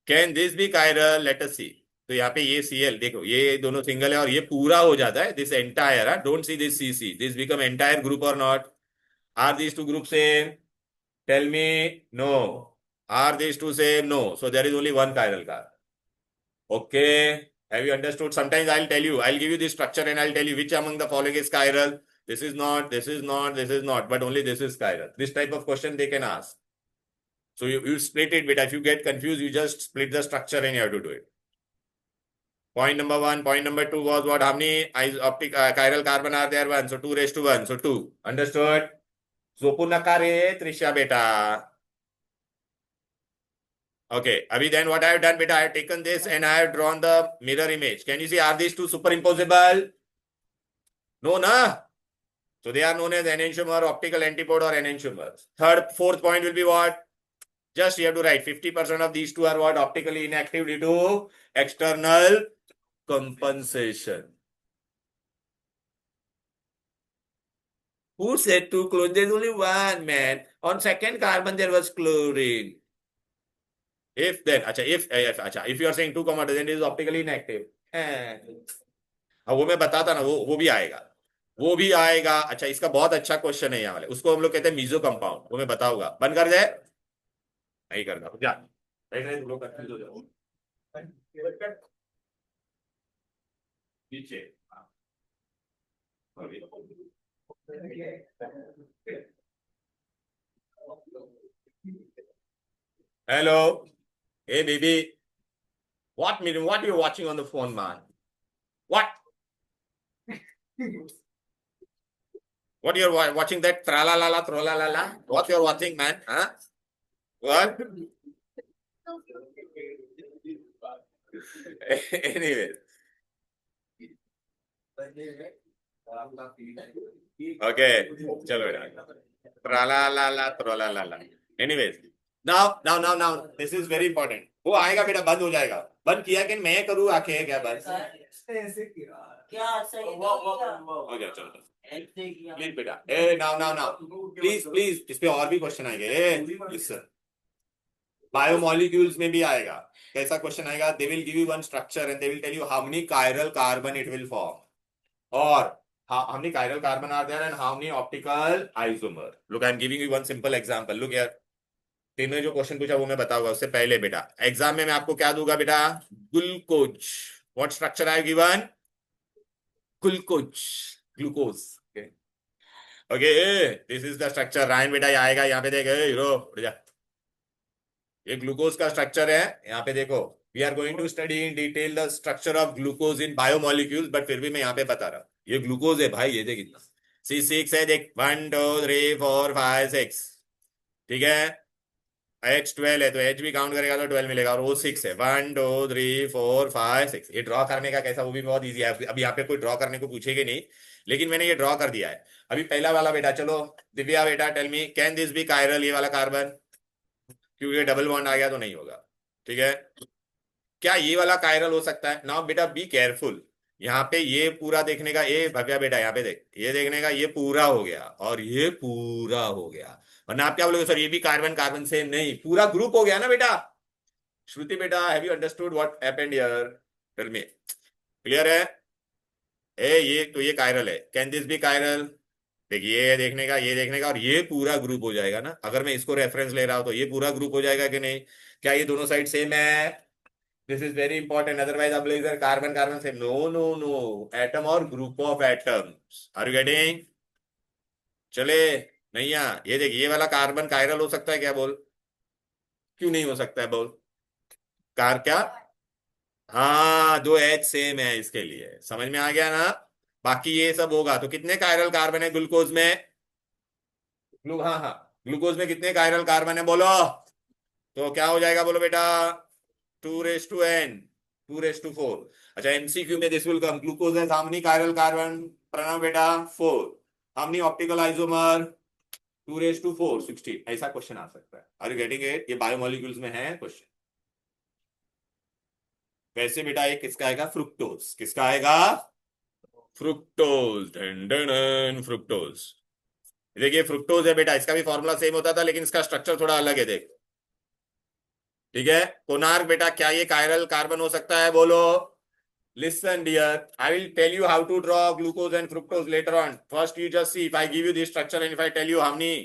A: Can this be chiral? Let us see. तो यहाँ पे ये Cl देखो ये दोनों सिंगल है और ये पूरा हो जाता है. This entire, don't see this CC. This become entire group or not? Are this 2 group same? Tell me. No. Are this 2 same? No. So there is only 1 chiral car. Okay. Have you understood? Sometimes I will tell you, I will give you this structure and I will tell you which among the following is chiral. This is not, this is not, this is not, but only this is chiral. This type of question they can ask. So you split it, but if you get confused, you just split the structure and you have to do it. Point number 1. Point number 2 was what? How many chiral carbon are there? 1. So 2 raised to 1. So 2. Understood? So punakare Trisha beta. Okay. Abhi then what I have done beta? I have taken this and I have drawn the mirror image. Can you see? Are these two superimposable? No, na? So they are known as enantiomer, optical antipode, or enantiomers. Fourth point will be what? Just you have to write 50% of these two are what? Optically inactive due to external compensation. Who said 2 chlorine? There's only one, man. On second carbon there was chlorine. If then, if you are saying 2, then it is optically inactive. हाँ वो मैं बताता ना, वो भी आएगा, वो भी आएगा. अच्छा इसका बहुत अच्छा क्वेश्चन है यहाँ वाले, उसको हम लोग कहते हैं मीजो कंपाउंड. वो मैं बताऊंगा. बंद कर जाए नहीं करना जा. लोग कंफ्यूज हो जाओ नीचे. Hello. Hey baby, what you watching on the phone, man? What you're watching that tralalala trolalala? What you're watching, man? Huh? What? Anyway, okay चलो बेटा ट्राला ट्रोला anyways now this is very important वो आएगा बेटा बंद हो जाएगा बंद किया कि मैं करूँ आंखें क्या बंद
D: क्या सही
A: हो गया चलो प्लीज बेटा ए नाउ प्लीज प्लीज इस पे और भी क्वेश्चन आएंगे लिसन बायोमोलिक्यूल्स में भी आएगा कैसा क्वेश्चन आएगा they will give you one structure and they will tell you how many chiral carbon it will form और how many chiral carbon are there and how many optical isomer look I am giving you one simple example look here तीनों जो question पूछा वो मैं बताऊंगा उससे पहले बेटा एग्जाम में मैं आपको क्या दूंगा बेटा glucose what structure I given glucose okay this is the structure Ryan बेटा ये आएगा यहाँ पे देख हीरो उठ जा ये ग्लूकोज का स्ट्रक्चर है यहाँ पे देखो we are going to study in detail the structure of glucose in biomolecules but फिर भी मैं यहाँ पे बता रहा हूँ ये ग्लूकोज है भाई ये देख इतना C6 है देख 1 2 3 4 5 6 ठीक है H12 है तो H भी काउंट करेगा तो 12 मिलेगा और वो 6 है 1 2 3 4 5 6 ये ड्रॉ करने का कैसा वो भी बहुत इजी है अभी यहाँ पे कोई ड्रॉ करने को पूछेगा नहीं लेकिन मैंने ये ड्रॉ कर दिया है अभी पहला वाला बेटा चलो दिव्या बेटा tell me can this be chiral ये वाला कार्बन क्योंकि डबल बॉन्ड आ गया तो नहीं होगा ठीक है क्या ये वाला कायरल हो सकता है नाउ बेटा बी केयरफुल यहाँ पे ये पूरा देखने का ये भव्या बेटा यहाँ पे देख ये देखने का ये पूरा हो गया और ये पूरा हो गया वरना आप क्या बोलोगे सर ये भी कार्बन कार्बन से नहीं पूरा ग्रुप हो गया ना बेटा श्रुति बेटा have you understood what happened here tell me clear है ये तो ये कायरल है कैन दिस बी कायरल देखिए ये देखने का और ये पूरा ग्रुप हो जाएगा ना अगर मैं इसको रेफरेंस ले रहा हूं तो ये पूरा ग्रुप हो जाएगा कि नहीं क्या ये दोनों साइड सेम है this is very important otherwise आप इधर carbon carbon same no atom or group of atoms are you getting चले नहीं ये देखिए ये वाला कार्बन कायरल हो सकता है क्या बोल क्यों नहीं हो सकता है बोल कार क्या हाँ दो एच सेम है इसके लिए समझ में आ गया ना बाकी ये सब होगा तो कितने कायरल कार्बन है ग्लूकोज में हाँ ग्लूकोज में कितने कायरल कार्बन है बोलो तो क्या हो जाएगा बोलो बेटा 2n 2:4 अच्छा एमसीक्यू में दिस विल कम ग्लूकोज है how many chiral carbon Pranav बेटा 4 हाउ मेनी ऑप्टिकल आइसोमर 2:4 16 ऐसा क्वेश्चन आ सकता है आर यू गेटिंग इट ये बायोमोलिक्यूल्स में है क्वेश्चन वैसे बेटा ये किसका आएगा फ्रुक्टोज किसका आएगा फ्रुक्टोज फ्रुक्टोज देखिए फ्रुक्टोज है बेटा इसका भी फॉर्मूला सेम होता था लेकिन इसका स्ट्रक्चर थोड़ा अलग है देख ठीक है कोनार्क बेटा क्या ये कायरल कार्बन हो सकता है बोलो listen dear I will tell you how to draw glucose and fructose later on first you just see if I give you this structure and if I tell you how many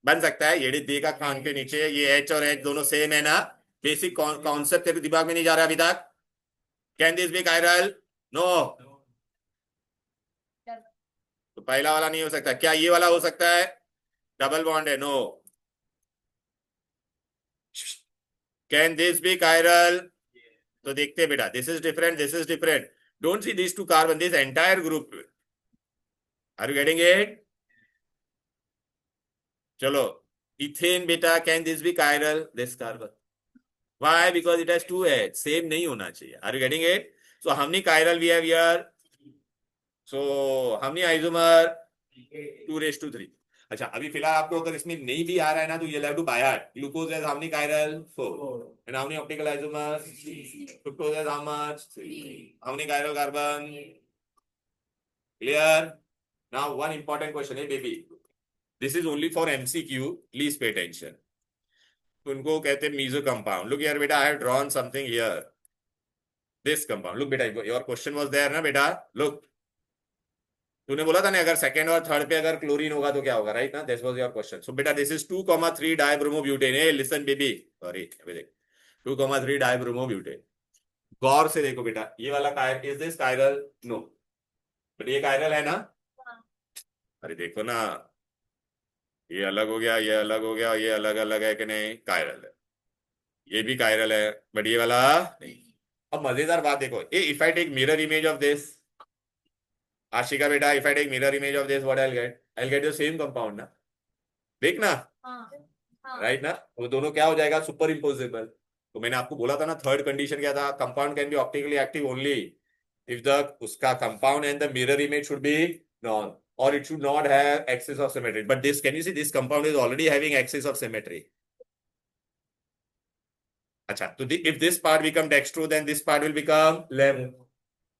A: बन सकता है ये दी का कान के नीचे ये H और H दोनों सेम है ना बेसिक कॉन्सेप्ट तेरे दिमाग में नहीं जा रहा अभी तक can this be chiral no तो पहला वाला नहीं हो सकता क्या ये वाला हो सकता है डबल बॉन्ड है no can this be chiral तो देखते बेटा this is different don't see this two carbon this entire group are you getting it चलो इथेन बेटा can this be chiral this carbon why because it has 2 H same नहीं होना चाहिए are you getting it so how many chiral we have here so how many isomer 2:3 अच्छा अभी फिलहाल आपको अगर इसमें नहीं भी आ रहा है ना तो ये have to by heart glucose has how many chiral 4 and how many optical isomer fructose has how much 3 how many chiral carbon clear now one important question है baby this is only for MCQ please pay attention उनको कहते हैं meso compound look यार बेटा I have drawn something here this compound look बेटा your question was there ना बेटा look तूने बोला था ना अगर सेकंड और थर्ड पे अगर क्लोरीन होगा तो क्या होगा राइट ना this was your question so बेटा दिस इज 2,3 डाइब्रोमोब्यूटेन ए लिसन बेबी सॉरी अभी देख 2,3 डाइब्रोमोब्यूटेन गौर से देखो बेटा ये वाला chiral is this chiral no but ये कायरल है ना अरे देखो ना ये अलग हो गया ये अलग हो गया ये अलग अलग है कि नहीं कायरल है ये भी कायरल है बट ये वाला नहीं अब मजेदार बात देखो ए if I take mirror image of this Ashika बेटा if I take mirror image of this what I get the same compound ना देखना राइट ना वो दोनों क्या हो जाएगा सुपर इम्पोजिबल तो मैंने आपको बोला था ना थर्ड कंडीशन क्या था compound can be optically active only if the uska compound and the mirror image should be non, or it should not have axis of symmetry. But this, can you see this compound is already having axis of symmetry. अच्छा, तो if this part become dextro, then this part will become lev.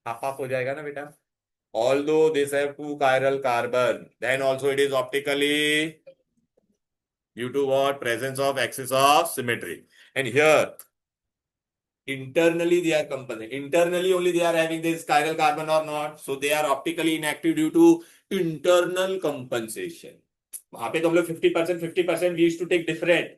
A: half half हो जाएगा ना बेटा. Although this have two chiral carbon, then also it is optically due to what? Presence of axis of symmetry. And here internally they are composite. Internally only they are having this chiral carbon or not. So they are optically inactive due to internal compensation. वहां पे तो हम लोग 50% we used to take different,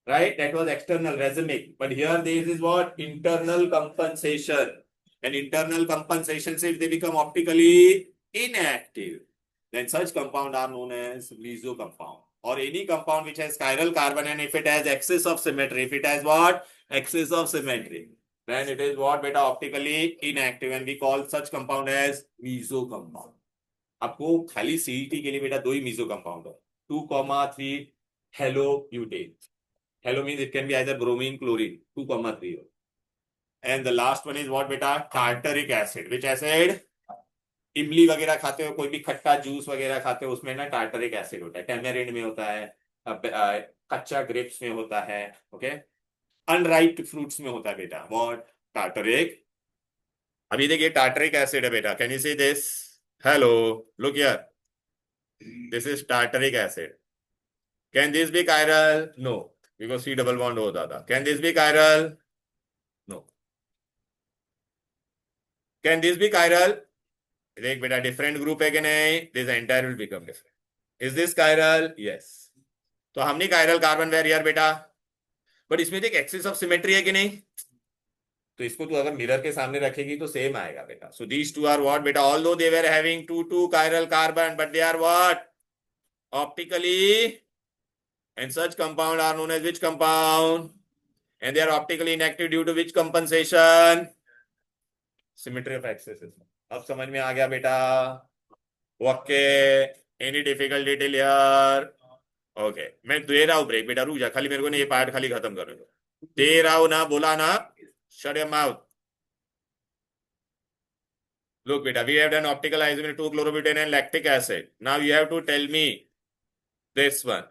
A: right? That was external racemic. But here this is what? Internal compensation. And internal compensation says they become optically inactive. Then such compound are known as meso compound. Or any compound which has chiral carbon, and if it has axis of symmetry, if it has what? Axis of symmetry, then it is what? Beta, optically inactive, and we call such compound as meso compound. आपको खाली CET के लिए बेटा दो ही meso compound है, 2,3 halobutane. Halo means it can be either bromine, chlorine, 2,3. And the last one is what beta? Tartaric acid. Which acid? इमली वगैरह खाते हो, कोई भी खट्टा जूस वगैरह खाते हो, उसमें ना टार्टरिक एसिड होता है. टेमेरिंड में होता है, कच्चा ग्रेप्स में होता है, ओके, अनराइप फ्रूट्स में होता है बेटा व्हाट? टार्टरिक. अभी देखिए टार्टरिक एसिड है बेटा. Can you see this? Hello, look here, this is tartaric acid. Can this be chiral? No, because see double bond होता था. Can this be chiral? No. Can this be chiral? देख बेटा different group है कि नहीं? This entire will become different. Is this chiral? Yes. तो हमने chiral carbon where यार बेटा, बट इसमें देख एक्सिस ऑफ सिमेट्री है कि नहीं? तो इसको तो अगर मिरर के सामने रखेगी तो सेम आएगा बेटा. So these two are what बेटा? Although they were having two chiral carbon, but they are what? Optically. And such compound are known as which compound? And they are optically inactive due to which compensation? Symmetry of axis. अब समझ में आ गया बेटा? Okay, any difficult detail यार? Okay, मैं दे रहा हूं ब्रेक बेटा, रुक जा, खाली मेरे को ना ये पार्ट खाली खत्म कर दो. दे रहा हूं ना, बोला ना, shut your mouth. Look beta, we have done optical isomer 2-chlorobutane and lactic acid. Now you have to tell me this one.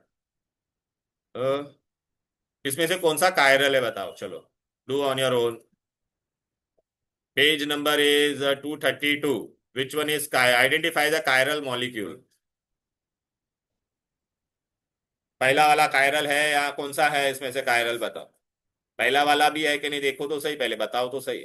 A: इसमें से कौन सा कायरल है बताओ. चलो, do on your own. Page number is 232. Which one is identify the chiral molecule? पहला वाला chiral है या कौन सा है इसमें से कायरल बताओ. पहला वाला भी है कि नहीं देखो तो सही, पहले बताओ तो सही.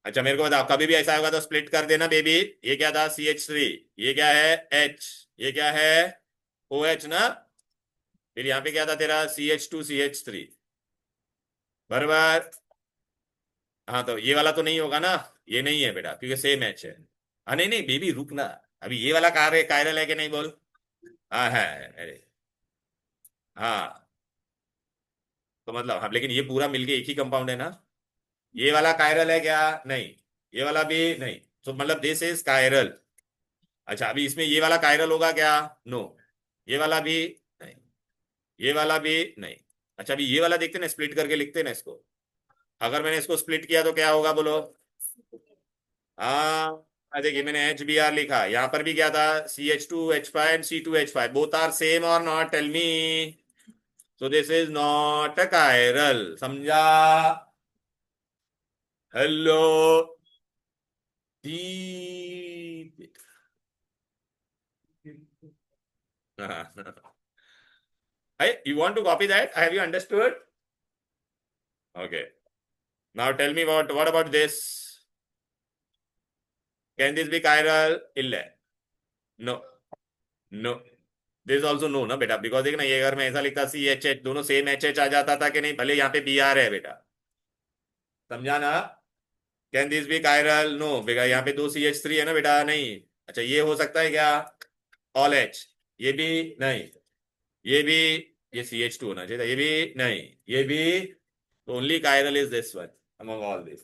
A: अच्छा मेरे को बताओ, कभी भी ऐसा होगा तो स्प्लिट कर देना बेबी. ये क्या था? CH3. ये क्या है? H. ये क्या है? OH ना. फिर यहाँ पे क्या था तेरा? CH2 CH3, बराबर. हाँ, तो ये वाला तो नहीं होगा ना. ये नहीं है बेटा, क्योंकि सेम H है. हाँ नहीं नहीं बेबी रुक ना, अभी ये वाला कायरल है कि नहीं बोल. हाँ है, अरे हाँ, तो मतलब हाँ, लेकिन ये पूरा मिलके एक ही कंपाउंड है ना. ये वाला कायरल है क्या? नहीं. ये वाला भी नहीं. तो मतलब दिस इज कायरल. अच्छा, अभी इसमें ये वाला कायरल होगा क्या? नो. ये वाला भी नहीं. ये वाला भी नहीं. अच्छा, अभी ये वाला देखते ना, स्प्लिट करके लिखते ना इसको. अगर मैंने इसको स्प्लिट किया तो क्या होगा बोलो? हाँ देखिए, मैंने HBr लिखा. यहाँ पर भी क्या था? CH2H5 and C2H5. Both are same or not? Tell me. So this is not a chiral. समझा? Hello Deep. Hey, you want to copy that? Have you understood? Okay. Now tell me what about this? Can this be chiral? illa. No. No. This also no ना बेटा, because देख ना, ये अगर मैं ऐसा लिखता CHH, दोनों सेम HH आ जाता था कि नहीं, भले यहाँ पे Br है बेटा. समझा ना? Can this be chiral? No, बेटा यहाँ पे 2 CH3 है ना बेटा. नहीं. अच्छा, ये हो सकता है क्या? All H. ये भी नहीं. ये भी, ये CH2 होना चाहिए था. ये भी नहीं. ये भी. Only chiral is this one among all this.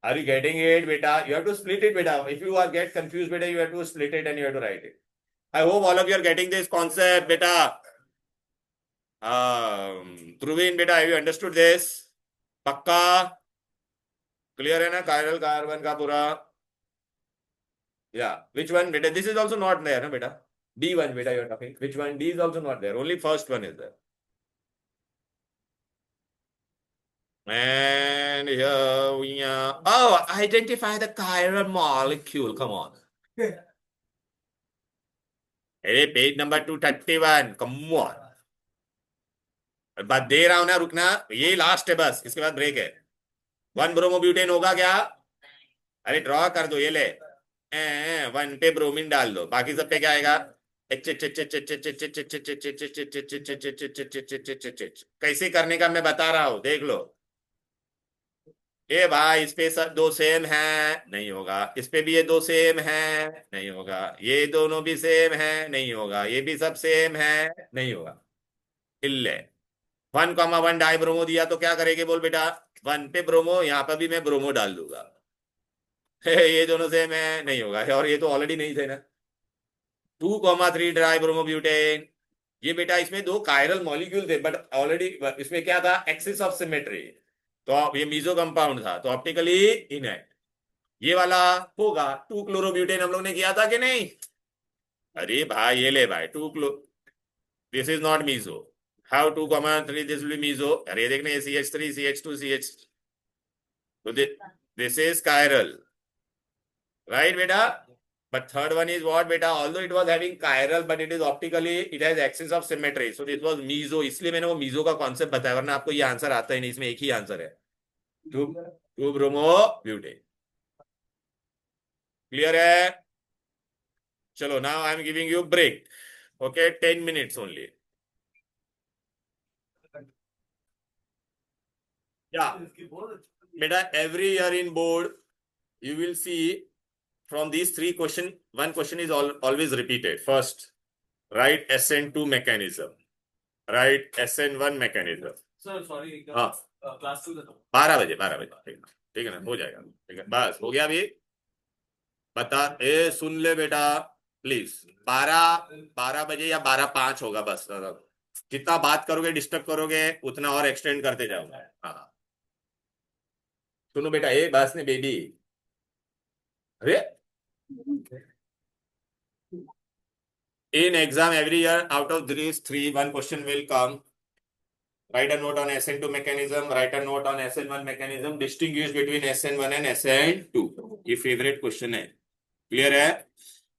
A: Are you getting it beta? You have to split it beta. If you are get confused beta, you have to split it and you have to write it. I hope all of you are getting this concept beta. Dhruvin बेटा, have you understood this? पक्का clear है ना chiral carbon का पूरा? या which one बेटा? This is also not there ना बेटा? D1 beta you're talking. Which one? D is also not there. Only first one is there. And here we are. Oh, identify the chiral molecule. Come on. Hey, page number 231. Come on. बात दे रहा हूं ना, रुकना. ये last है बस, इसके बाद ब्रेक है. 1 ब्रोमोब्यूटेन होगा क्या? अरे ड्रॉ कर दो, ये ले. 1 पे ब्रोमीन डाल दो, बाकी सब पे क्या आएगा? कैसे करने का मैं बता रहा हूं, देख लो. ए भाई, इस पे सब 2 सेम है, नहीं होगा. इस पे भी ये 2 सेम है, नहीं होगा. ये दोनों भी सेम है, नहीं होगा. ये भी सब सेम है, नहीं होगा. इल्ले 1,1 डाई ब्रोमो दिया तो क्या करेंगे बोल बेटा? 1 पे ब्रोमो, यहाँ पर भी मैं ब्रोमो डाल दूंगा. ये दोनों सेम है, नहीं होगा. और ये तो ऑलरेडी नहीं थे ना. 2,3 ड्राई ब्रोमोब्यूटेन. ये बेटा इसमें 2 कायरल मॉलिक्यूल थे, बट ऑलरेडी इसमें क्या था? Axis of symmetry. तो ये मीजो कंपाउंड था, तो ऑप्टिकली इनएक्ट. ये वाला होगा 2 क्लोरोब्यूटेन. हम लोग ने किया था कि नहीं? अरे भाई ये ले भाई, 2 क्लो, this is not meso. How 2,3 this will be meso? अरे देखने, ये CH3 CH2 CH, तो दिस इज कायरल, राइट बेटा? But third one is what beta? Although it was having chiral, but it is optically, it has axis of symmetry. So this was meso. इसलिए मैंने वो meso का concept बताया, वरना आपको ये आंसर आता ही नहीं. इसमें एक ही आंसर है, 2 ब्रोमोब्यूटेन. क्लियर है? चलो, now I am giving you break. Okay, 10 minutes only. Yeah, beta, every year in board you will see from these 3 questions, one question is always repeated. First, write SN2 mechanism. Write SN1 mechanism.
B: Sir, sorry.
A: हाँ,
B: Class 2
A: 12 बजे, 12 बजे. ठीक है ना, हो जाएगा. ठीक है, बस हो गया. अभी बता, ए सुन ले बेटा प्लीज. 12 बजे या 12:05 होगा बस. जितना बात करोगे, डिस्टर्ब करोगे, उतना और एक्सटेंड करते जाओगे. हाँ, सुनो बेटा, ए बस ने बेबी. अरे in exam every year, out of these 3, one question will come. Write a note on SN2 mechanism, write a note on SN1 mechanism, distinguish between SN1 and SN2. ये फेवरेट क्वेश्चन है. Clear है?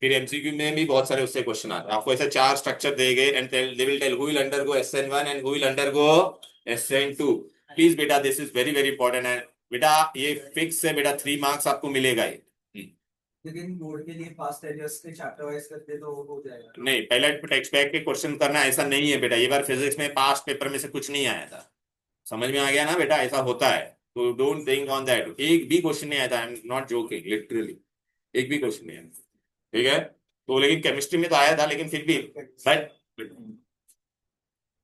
A: फिर MCQ में भी बहुत सारे उससे question आते हैं. आपको ऐसे 4 स्ट्रक्चर देंगे and they will tell who will undergo SN1 and who will undergo SN2. Please बेटा, this is very very important है बेटा. ये फिक्स है बेटा, 3 मार्क्स आपको मिलेगा ही.
D: लेकिन बोर्ड के लिए पास्ट टेरियर्स के चैप्टर वाइज करते तो हो जाएगा.
A: नहीं, पहले टेक्स्ट बैक के क्वेश्चन करना, ऐसा नहीं है बेटा. ये बार फिजिक्स में पास्ट पेपर में से कुछ नहीं आया था. समझ में आ गया ना बेटा? ऐसा होता है, तो डोंट थिंक ऑन दैट. एक भी क्वेश्चन नहीं आया था. I am not joking, literally एक भी क्वेश्चन नहीं आया. ठीक है, तो लेकिन केमिस्ट्री में तो आया था, लेकिन फिर भी बट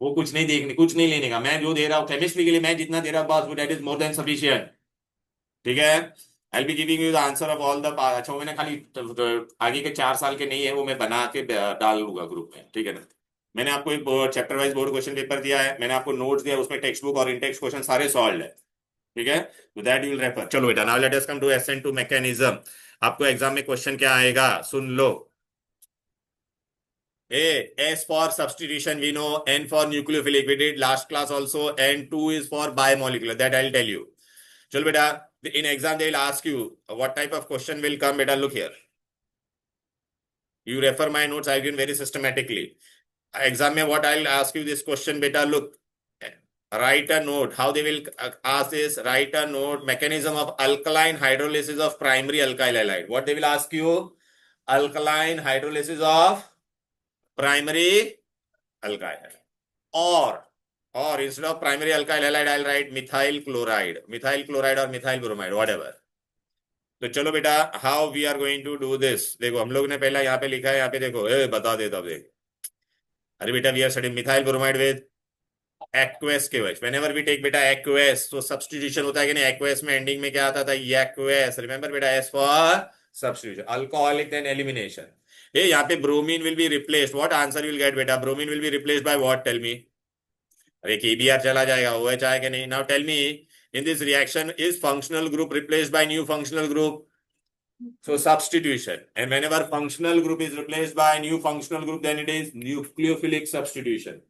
A: वो कुछ नहीं देखने, कुछ नहीं लेने का. मैं जो दे रहा हूँ केमिस्ट्री के लिए, मैं जितना दे रहा हूँ बस, that is more than sufficient. ठीक है, I'll be giving you the answer of all the. अच्छा, वो मैंने खाली आगे के 4 साल के नहीं है, वो मैं बना के डाल लूंगा ग्रुप में. ठीक है ना? मैंने आपको एक chapter wise board question paper दिया है, मैंने आपको नोट्स दिया, उसमें टेक्स्ट बुक और इनटेक्स्ट क्वेश्चन सारे सॉल्व है. ठीक है, तो दैट यू विल रेफर. चलो बेटा, now let us come to SN2 mechanism. आपको एग्जाम में क्वेश्चन क्या आएगा सुन लो. S for substitution we know, N for nucleophilic we did last class also, and 2 is for bimolecular, that I'll tell you. चलो बेटा, in exam they will ask you what type of question will come. Beta, look here, you refer my notes I've given very systematically. Exam mein what I'll ask you this question, beta, look, write a note. How they will ask this? Write a note, mechanism of alkaline hydrolysis of primary alkyl halide. What they will ask you? Alkaline hydrolysis of primary alkyl halide. Or instead of primary alkyl halide I'll write methyl chloride or methyl bromide, whatever. तो चलो बेटा, how we are going to do this. देखो, हम लोग ने पहला यहाँ पे लिखा है, यहाँ पे देखो, बता देता हूँ. देख, अरे बेटा, we are studying methyl bromide with aqueous KOH. whenever we take बेटा aqueous, तो substitution होता है कि नहीं? aqueous में ending में क्या आता था? aqueous. remember बेटा, S for substitution. alcoholic then elimination. यहाँ पे bromine will be replaced. what answer you will get बेटा? bromine will be replaced by what? tell me. अरे KBr चला जाएगा, OH आएगा नहीं. Now tell me, in this reaction, is functional group replaced by new functional group? So substitution. And whenever functional group is replaced by new functional group, then it is nucleophilic substitution.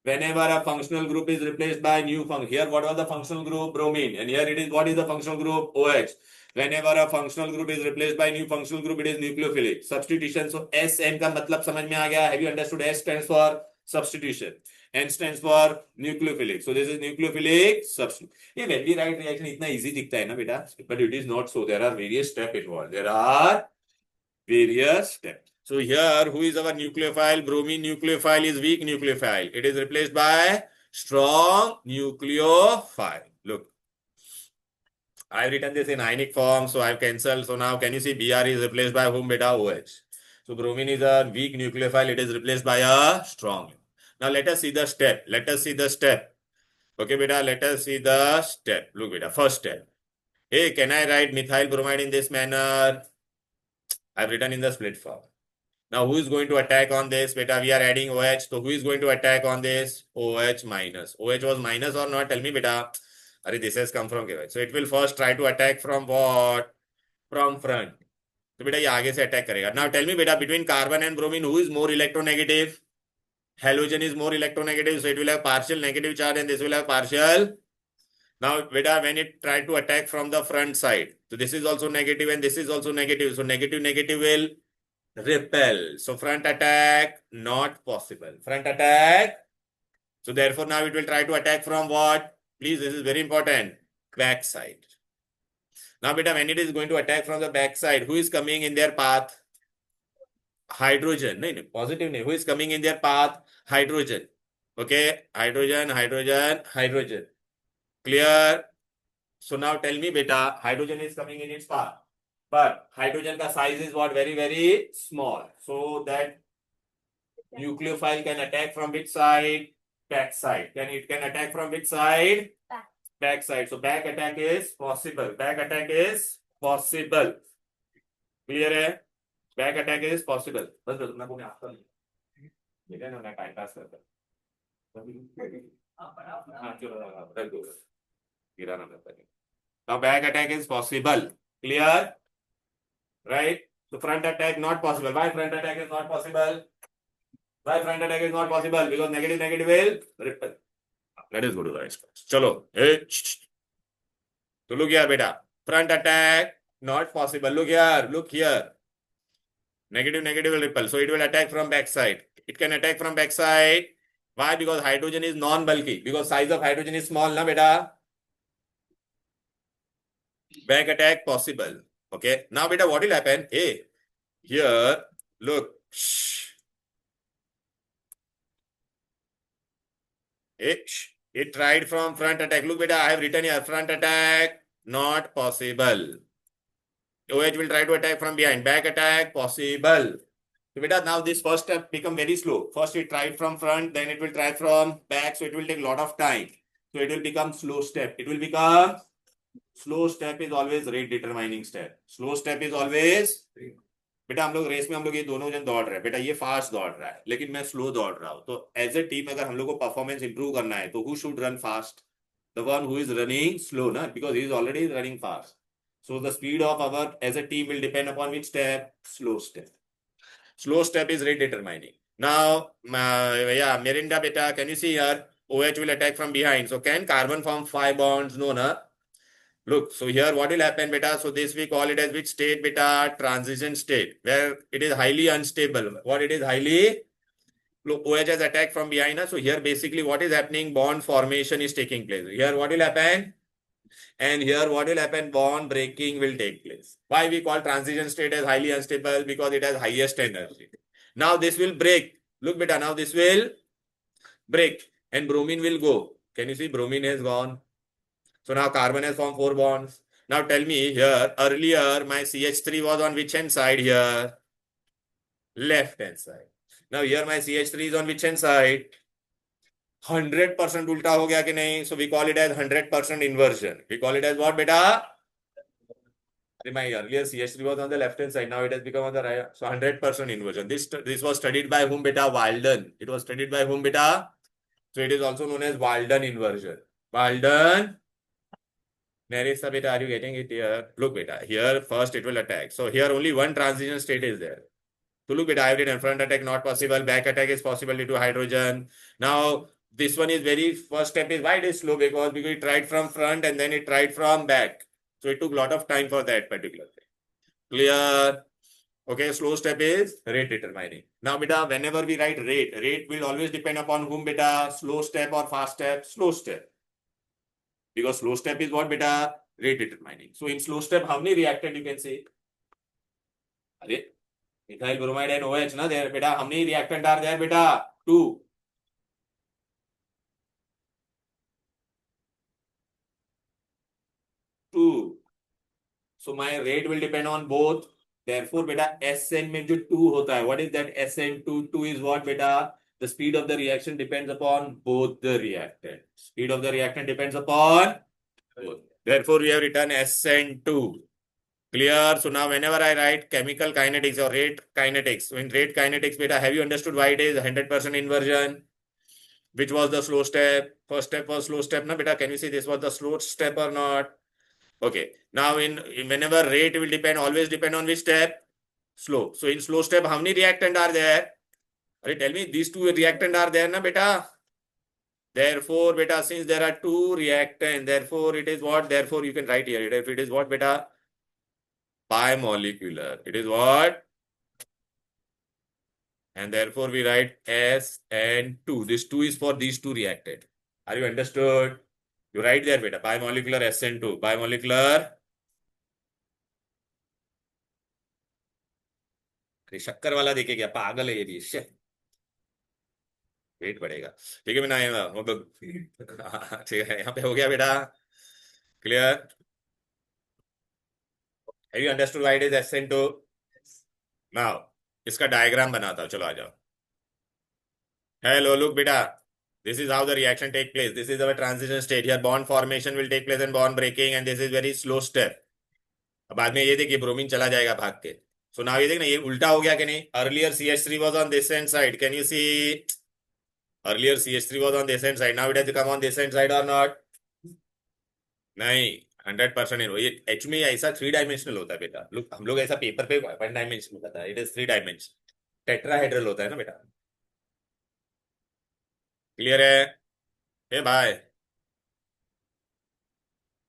A: Whenever a functional group is replaced by new function, here what was the functional group? Bromine. And here it is, what is the functional group? OH. Whenever a functional group is replaced by new functional group, it is nucleophilic substitution. So SN का मतलब समझ में आ गया? Have you understood? S stands for substitution. N stands for nucleophilic. So this is nucleophilic substitution. ये when we write reaction इतना easy दिखता है ना बेटा, but it is not so. There are various steps involved. There are various steps. So here, who is our nucleophile? Bromine nucleophile is weak nucleophile. It is replaced by strong nucleophile. Look, I have written this in ionic form, so I have cancelled. So now, can you see Br is replaced by whom? Beta OH. So bromine is a weak nucleophile. It is replaced by a strong. Now let us see the step. Let us see the step. Okay, beta. Let us see the step. Look, beta. First step. Hey, can I write methyl bromide in this manner? I have written in the split form. Now, who is going to attack on this? Beta, we are adding OH. So, who is going to attack on this? OH minus. OH was minus or not? Tell me, beta. Arey, this has come from KY. So, it will first try to attack from what? From front. So, beta, ये आगे से attack करेगा. Now, tell me, beta, between carbon and bromine, who is more electronegative? Halogen is more electronegative. So, it will have partial negative charge and this will have partial. Now, beta, when it tried to attack from the front side, so this is also negative and this is also negative. So, negative will repel. So front attack, not possible. Front attack. So therefore now it will try to attack from what? Please, this is very important. Back side. Now beta, when it is going to attack from the back side, who is coming in their path? Hydrogen. No, positive. Who is coming in their path? Hydrogen. Okay. Hydrogen. Clear? So now tell me beta, hydrogen is coming in its path. But hydrogen ka size is what? Very, very small. So that nucleophile can attack from which side? Back side. It can attack from which side? Back side. So back attack is possible. Clear है? Back attack is possible. बस मैं बोलने आता नहीं. ये ना मैं time pass करता. हाँ चलो रख दो. गिरा ना मैं. Now back attack is possible. Clear? Right? So front attack not possible. Why front attack is not possible? Because negative will repel. Let us go to the next part. Chalo. Hey. So look here, beta. Front attack not possible. Look here. Negative will repel. So it will attack from backside. It can attack from backside. Why? Because hydrogen is non-bulky. Because size of hydrogen is small, na beta. Back attack possible. Okay. Now, beta, what will happen? Hey, here, look. It tried from front attack. Look, beta, I have written here front attack, not possible. OH will try to attack from behind. Back attack, possible. So, beta, now this first step become very slow. First, it tried from front, then it will try from back. So, it will take a lot of time. So, it will become slow step. Slow step is always rate determining step. Slow step is always. बेटा हम लोग race में हम लोग ये दोनों जन दौड़ रहे हैं. बेटा ये फास्ट दौड़ रहा है लेकिन मैं स्लो दौड़ रहा हूं. तो एज ए टीम अगर हम लोग को परफॉर्मेंस इंप्रूव करना है तो who should run fast? The one who is running slow ना, because he is already running fast. So the speed of our as a team will depend upon which step? Slow step. Slow step is rate determining. Now, yeah, Mirinda beta, can you see here? OH will attack from behind. So can carbon form 5 bonds? No, na? Look, so here what will happen beta? So this we call it as which state beta? Transition state, where it is highly unstable. What it is highly? Look, OH has attacked from behind us. So here basically what is happening? Bond formation is taking place. Here what will happen? And here what will happen? Bond breaking will take place. Why we call transition state as highly unstable? Because it has highest energy. Now this will break. Look beta, now this will break and bromine will go. Can you see bromine has gone? So now carbon has formed 4 bonds. Now tell me here, earlier my CH3 was on which hand side here? Left hand side. Now here my CH3 is on which hand side? 100% उल्टा हो गया कि नहीं? So we call it as 100% inversion. We call it as what beta? My earlier CH3 was on the left hand side. Now it has become on the right. So 100% inversion. This was studied by whom beta? Walden. It was studied by whom beta? So it is also known as Walden inversion. Walden. Nerissa, beta, are you getting it here? Look, beta, here first it will attack. So here only one transition state is there. So look, beta, I have written front attack not possible, back attack is possible due to hydrogen. Now this one is very first step is why it is slow because it tried from front and then it tried from back. So it took a lot of time for that particular thing. Clear? Okay, slow step is rate determining. Now, beta, whenever we write rate will always depend upon whom, beta, slow step or fast step, slow step. Because slow step is what, beta, rate determining. So in slow step, how many reactant you can say? Are methyl bromide and OH, na there, beta, how many reactant are there, beta? 2. So my rate will depend on both. Therefore, beta, SN में जो 2 होता है, what is that SN2? 2 is what, beta? The speed of the reaction depends upon both the reactant. Speed of the reactant depends upon both. Therefore, we have written SN2. Clear? So now whenever I write chemical kinetics or rate kinetics, so in rate kinetics, beta, have you understood why it is 100% inversion? Which was the slow step? First step was slow step, na beta? Can you see this was the slow step or not? Okay. Now in whenever rate will depend, always depend on which step? Slow. So in slow step, how many reactant are there? Tell me, these 2 reactant are there, na beta? Therefore, beta, since there are 2 reactant, therefore it is what? Therefore, you can write here. If it is what, beta? Bimolecular. It is what? And therefore, we write S and 2. This 2 is for these 2 reactant. Are you understood? You write there, beta. Bimolecular SN2. Bimolecular. अरे शक्कर वाला देखे क्या पागल है ये भी wait बढ़ेगा ठीक है मैं मतलब ठीक है यहाँ पे हो गया बेटा clear have you understood why it is SN2 now इसका डायग्राम बनाता हूँ चलो आ जाओ हेलो लुक बेटा this is how the reaction take place this is our transition state here bond formation will take place and bond breaking and this is very slow step अब बाद में ये देखिए ब्रोमीन चला जाएगा भाग के सो नाउ ये देख ना ये उल्टा हो गया कि नहीं earlier CH3 was on this hand side can you see earlier CH3 was on this hand side now it has come on this hand side or not नहीं 100% ये एच में ऐसा 3 डायमेंशनल होता है बेटा लोग हम लोग ऐसा पेपर पे 1 डायमेंशनल होता है इट इज 3 डायमेंशन टेट्राहेड्रल होता है ना बेटा क्लियर है ए भाई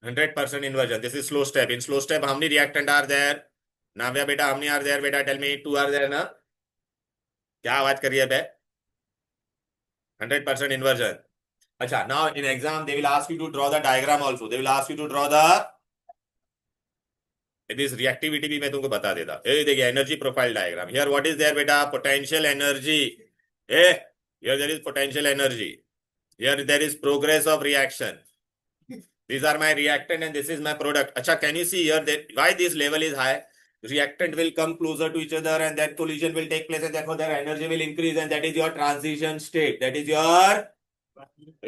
A: 100% inversion this is slow step in slow step how many reactant are there Navya बेटा how many are there बेटा tell me 2 are there ना क्या आवाज कर रही है बे 100% inversion अच्छा now in exam they will ask you to draw the diagram also they will ask you to draw the this reactivity भी मैं तुमको बता देता ये देखिए energy profile diagram here what is there बेटा पोटेंशियल एनर्जी ए here there is potential energy here there is progress of reaction these are my reactant and this is my product acha can you see here that why this level is high reactant will come closer to each other and that collision will take place and therefore their energy will increase and that is your transition state that is your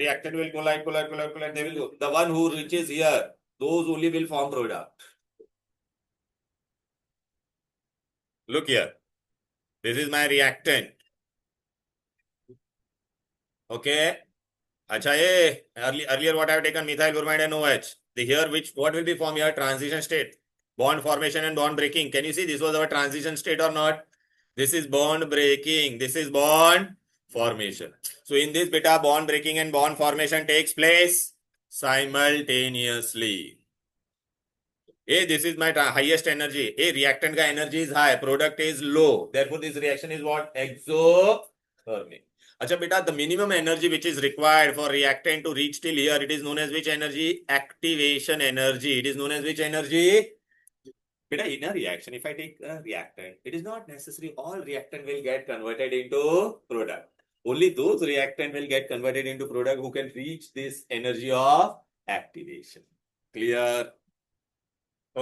A: reactant will collide they will go the one who reaches here those only will form product look here this is my reactant okay acha ye earlier what I have taken methyl bromide and OH the here which what will be formed here transition state bond formation and bond breaking can you see this was our transition state or not this is bond breaking this is bond formation so in this beta bond breaking and bond formation takes place simultaneously hey this is my highest energy hey reactant ka energy is high product is low therefore this reaction is what exothermic अच्छा बेटा the minimum energy which is required for reactant to reach till here it is known as which energy activation energy it is known as which energy beta in a reaction if I take a reactant it is not necessary all reactant will get converted into product only those reactant will get converted into product who can reach this energy of activation clear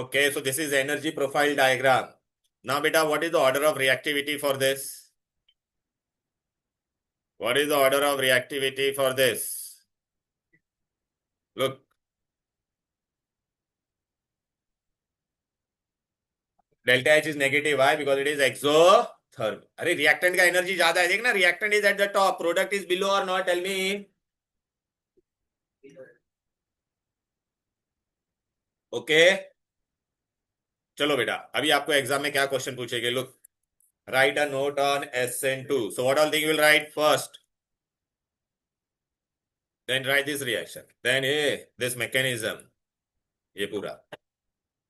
A: okay so this is energy profile diagram now beta what is the order of reactivity for this what is the order of reactivity for this look delta H is negative why because it is exothermic अरे reactant का energy ज्यादा है देखना reactant is at the top product is below or not tell me okay चलो बेटा, अभी आपको exam में क्या क्वेश्चन पूछेंगे, look, right a note on SN2. So what all thing you will write first? Then write this reaction. Then this mechanism. ये पूरा.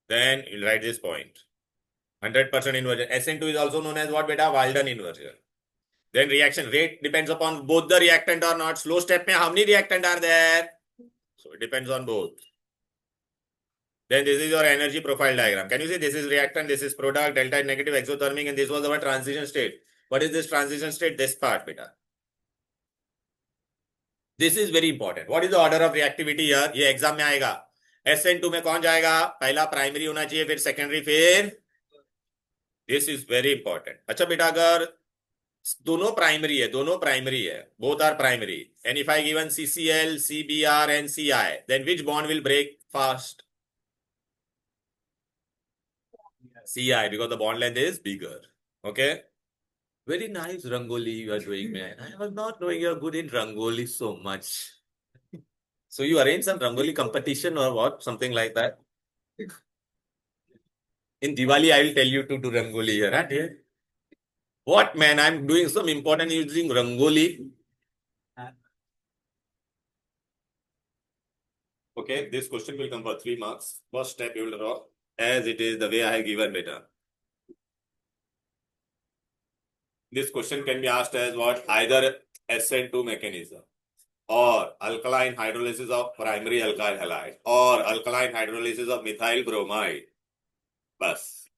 A: Then you'll write this point. 100% inversion. SN2 is also known as what beta? Walden inversion. Then reaction rate depends upon both the reactant or not. Slow step में how many reactant are there? So it depends on both. Then this is your energy profile diagram. Can you see this is reactant, this is product, delta is negative, exothermic, and this was our transition state. What is this transition state? This part beta. This is very important. What is the order of reactivity here? ये exam में आएगा. SN2 में कौन जाएगा? पहला primary होना चाहिए, फिर सेकेंडरी, फिर दिस इज वेरी इंपॉर्टेंट. अच्छा बेटा, अगर दोनों प्राइमरी है, both are primary, and if I given CCl, CBr and CI, then which bond will break fast? CI, because the bond length is bigger. Okay, very nice Rangoli you are doing, man. I was not knowing you are good in Rangoli so much. So you arrange some Rangoli competition or what? Something like that? In Diwali, I will tell you to do Rangoli here. Huh? Dear? What, man? I'm doing some important using Rangoli. Okay, this question will come for 3 marks. First step you will draw as it is the way I have given beta. This question can be asked as what? Either SN2 mechanism, or alkaline hydrolysis of primary alkyl halide, or alkaline hydrolysis of methyl bromide. बस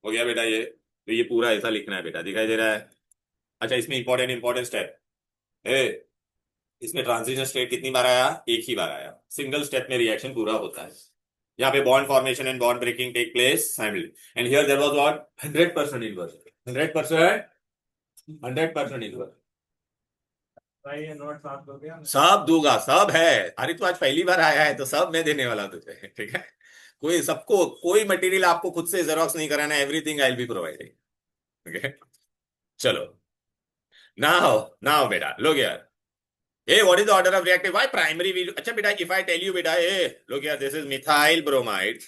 A: हो गया बेटा. ये तो ये पूरा ऐसा लिखना है बेटा, दिखाई दे रहा है? अच्छा, इसमें इंपॉर्टेंट स्टेप है. इसमें ट्रांजिशन स्टेट कितनी बार आया? एक ही बार आया. सिंगल स्टेप में रिएक्शन पूरा होता है. यहाँ पे bond formation and bond breaking take place simultaneously, and here there was what? 100% inversion. 100% inversion.
D: भाई ये नोट साफ हो गया.
A: सब दूंगा, सब है. अरे तू आज पहली बार आया है तो सब मैं देने वाला तुझे, ठीक है? कोई मटेरियल आपको खुद से जेरोक्स नहीं कराना. Everything I will be providing. Okay चलो. नाउ बेटा look here. Hey, what is the order of reactive? Why primary? अच्छा बेटा, if I tell you बेटा, hey, look here, this is methyl bromide.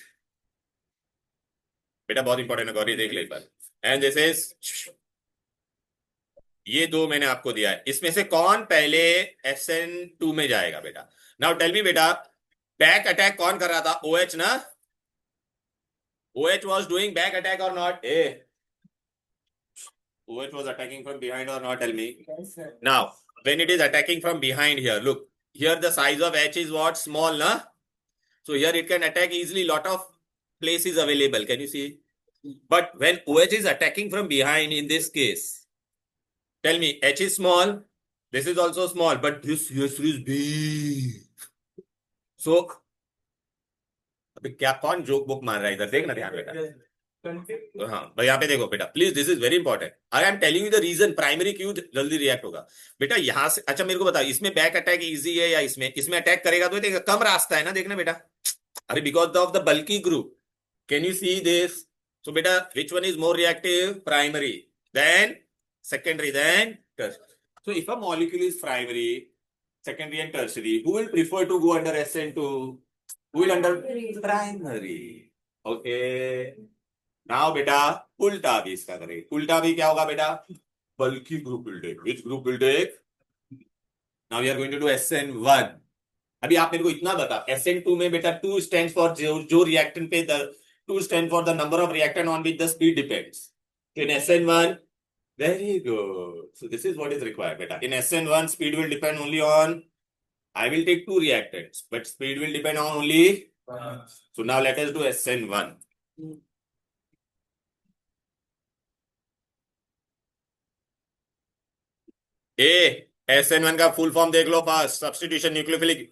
A: बेटा बहुत इंपॉर्टेंट है, गौरी देख ले एक बार. एंड दिस इज, ये दो मैंने आपको दिया है. इसमें से कौन पहले SN2 में जाएगा बेटा? नाउ टेल मी बेटा, बैक अटैक कौन कर रहा था? OH ना? OH was doing back attack or not? OH was attacking from behind or not? Tell me.
C: Yes, sir.
A: Now, when it is attacking from behind here, look, here the size of H is what? Small, na? So here it can attack easily, lot of places available. Can you see? But when OH is attacking from behind in this case, tell me, H is small, this is also small, but this is big. So, अभी क्या कौन joke book मार रहा है इधर? देखना ध्यान बेटा. तो हाँ भाई, यहाँ पे देखो बेटा, please, this is very important. I am telling you the reason. Primary क्यों जल्दी रिएक्ट होगा बेटा यहाँ से. अच्छा मेरे को बताओ, इसमें बैक अटैक इजी है या इसमें अटैक करेगा तो देखा कम रास्ता है ना, देखना बेटा. अरे because of the bulky group. Can you see this? So बेटा, which one is more reactive? Primary, then secondary, then tertiary. So if a molecule is primary, secondary and tertiary, who will prefer to go under SN2? Who will under primary? Okay. Now बेटा उल्टा भी इसका करेंगे. उल्टा भी क्या होगा बेटा? Bulky group will take. Which group will take? Now we are going to do SN1. अभी आप मेरे को इतना बता, SN2 में बेटा 2 stands for जो reactant पे, the 2 stand for the number of reactant on which the speed depends. In SN1, very good. So this is what is required beta. In SN1, speed will depend only on, I will take 2 reactants, but speed will depend on only 1. So now let us do SN1. SN1 का full form देख लो fast. Substitution nucleophilic.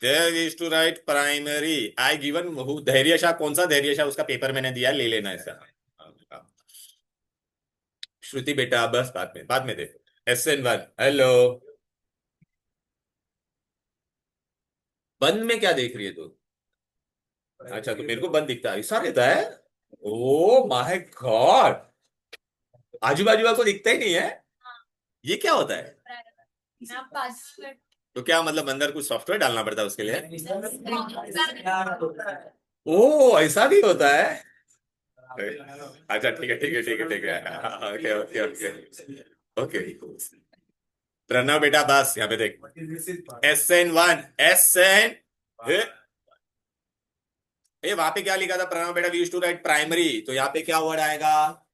A: There is to write primary. I given धैर्य शाह. कौन सा धैर्य शाह? उसका paper मैंने दिया, ले लेना इसका. श्रुति बेटा बस बाद में देखो. SN1. हेलो, बंद में क्या देख रही है तू? अच्छा, तो मेरे को बंद दिखता है, ऐसा रहता है? ओ माय गॉड, आजू बाजू को दिखता ही नहीं है. ये क्या होता है? तो क्या मतलब अंदर कुछ सॉफ्टवेयर डालना पड़ता है उसके लिए?
D: होता है।
A: ओ ऐसा भी होता है। अच्छा ठीक है ठीक है ठीक है ठीक है, okay okay okay okay. Pranav बेटा बस यहाँ पे देख, SN1 SN, ये वहां पे क्या लिखा था प्रणव बेटा? We used to write primary, तो यहाँ पे क्या वर्ड आएगा?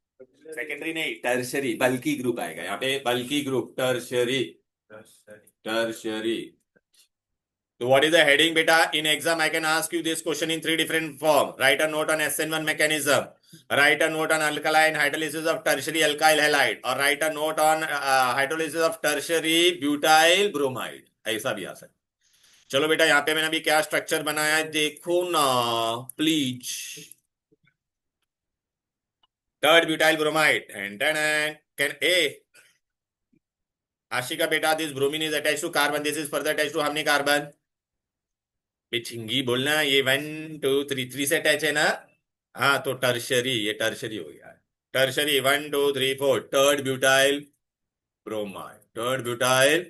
A: सेकेंडरी नहीं, टर्शरी, बल्कि ग्रुप आएगा यहाँ पे, बल्कि group, tertiary tertiary. So what is the heading beta? In exam I can ask you this question in 3 different form. Write a note on SN1 mechanism, write a note on alkaline hydrolysis of tertiary alkyl halide, or write a note on hydrolysis of tertiary butyl bromide. ऐसा भी आ सकता है। चलो बेटा यहाँ पे मैंने अभी क्या स्ट्रक्चर बनाया है देखो ना please. Third butyl bromide, can ए आशिका बेटा, this bromine is attached to carbon, this is further attached to how many carbon? पिछिंगी बोलना, ये 1 2 3 3 से अटैच है ना? हाँ तो टर्शरी, ये टर्शरी हो गया। Tertiary 1 2 3 4, third butyl bromide, third butyl.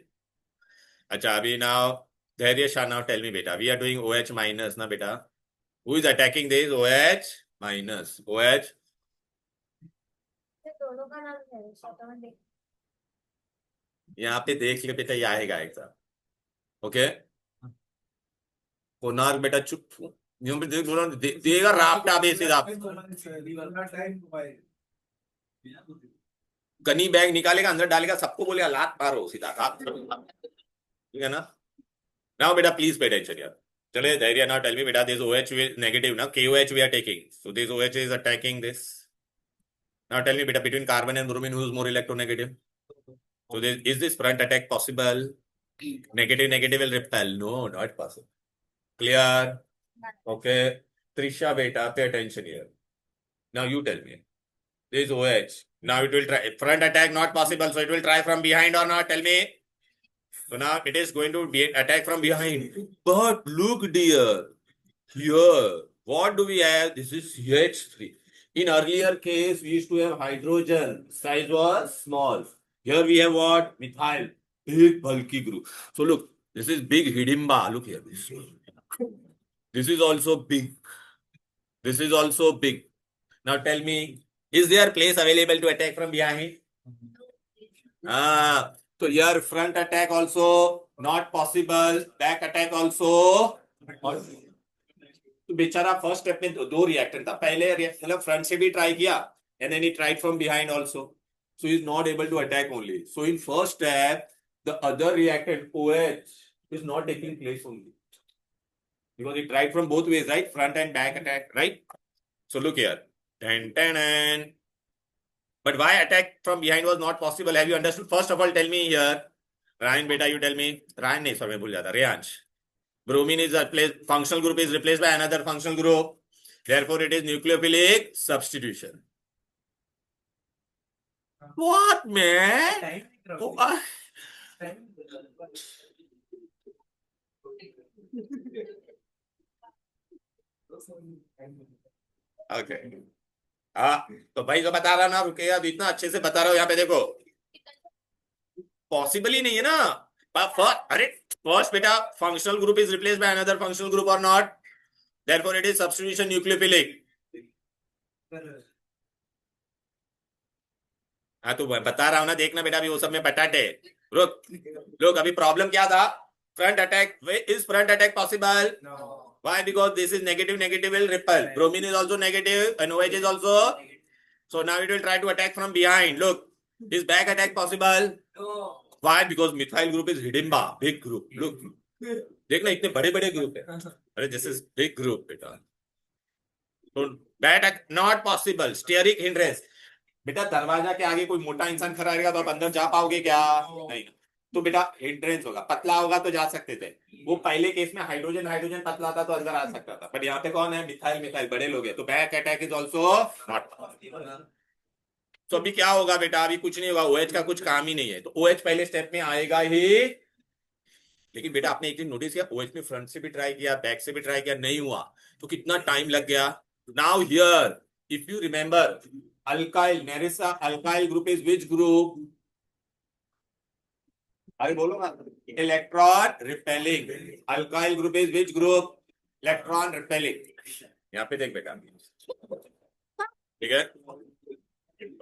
A: अच्छा अभी now Dhairya Shah, now tell me बेटा, we are doing OH minus ना बेटा? Who is attacking this OH minus? OH
C: दोनों का नाम है
A: यहाँ पे देख ले बेटा, ये आएगा एग्जाम। ओके कोणार्क बेटा चुप, यहाँ पे देख बोला देगा रापटा बेसिस आप। गनी बैग निकालेगा, अंदर डालेगा, सबको बोलेगा लात मारो सीधा हाथ, ठीक है ना? नाउ बेटा प्लीज पे अटेंशन यार। चले धैर्य, नाउ टेल मी बेटा, दिस OH नेगेटिव ना, KOH we are taking, so this OH is attacking this. Now tell me beta, between carbon and bromine who is more electronegative? So is this front attack possible? Negative negative will repel, no not possible. Clear? Okay, Trisha beta, pay attention here. Now you tell me, this OH, now it will try front attack, not possible, so it will try from behind or not? Tell me. So now it is going to be attack from behind. But look dear, here, what do we have? This is CH3. In earlier case, we used to have hydrogen. Size was small. Here we have what? Methyl. Big bulky group. So look, this is big hidimba. Look here. This is also big. This is also big. Now tell me, is there place available to attack from behind? So here front attack also not possible. Back attack also not. तो बेचारा first step में दो reactant था, पहले मतलब front से भी try किया and then he tried from behind also, so he is not able to attack only. So in first step the other reactant OH is not taking place only because he tried from both ways, right? Front and back attack, right? So look here, but why attack from behind was not possible? Have you understood? First of all tell me here, Ryan beta, you tell me. Ryan नहीं, sorry मैं भूल जाता, Reyansh. Bromine is replaced, functional group is replaced by another functional group. Therefore, it is nucleophilic substitution. What, man? What? Okay. हाँ तो भाई जो बता रहा ना, रुके अब इतना अच्छे से बता रहा हूँ, यहाँ पे देखो पॉसिबल ही नहीं है ना. अरे first beta, functional group is replaced by another functional group or not? Therefore, it is substitution nucleophilic. हाँ तो बता रहा हूँ ना, देखना बेटा अभी वो सब में पटाटे. रुक लोग, अभी प्रॉब्लम क्या था? Front attack. Is front attack possible? Why? Because this is negative, negative will repel. Bromine is also negative and OH is also. So now it will try to attack from behind. Look, is back attack possible? Why? Because methyl group is hidimba, big group. Look, देखना इतने बड़े बड़े group है. अरे this is big group बेटा. So back attack not possible. Steric hindrance. बेटा दरवाजा के आगे कोई मोटा इंसान खड़ा रहेगा तो आप अंदर जा पाओगे क्या? नहीं. तो बेटा हिंड्रेंस होगा, पतला होगा तो जा सकते थे. वो पहले केस में हाइड्रोजन हाइड्रोजन पतला था तो अंदर आ सकता था, बट यहाँ पे कौन है? मिथाइल मिथाइल बड़े लोग हैं, तो back attack is also not possible. तो अभी क्या होगा बेटा? अभी कुछ नहीं होगा, OH का कुछ काम ही नहीं है, तो OH पहले स्टेप में आएगा ही. लेकिन बेटा आपने एक चीज नोटिस किया, OH ने फ्रंट से भी ट्राई किया, बैक से भी ट्राई किया, नहीं हुआ, तो कितना टाइम लग गया. Now here if you remember, alkyl nerissa alkyl group is which group? अरे बोलो ना, electron repelling. Alkyl group is which group? Electron repelling. यहाँ पे देख बेटा, ठीक है,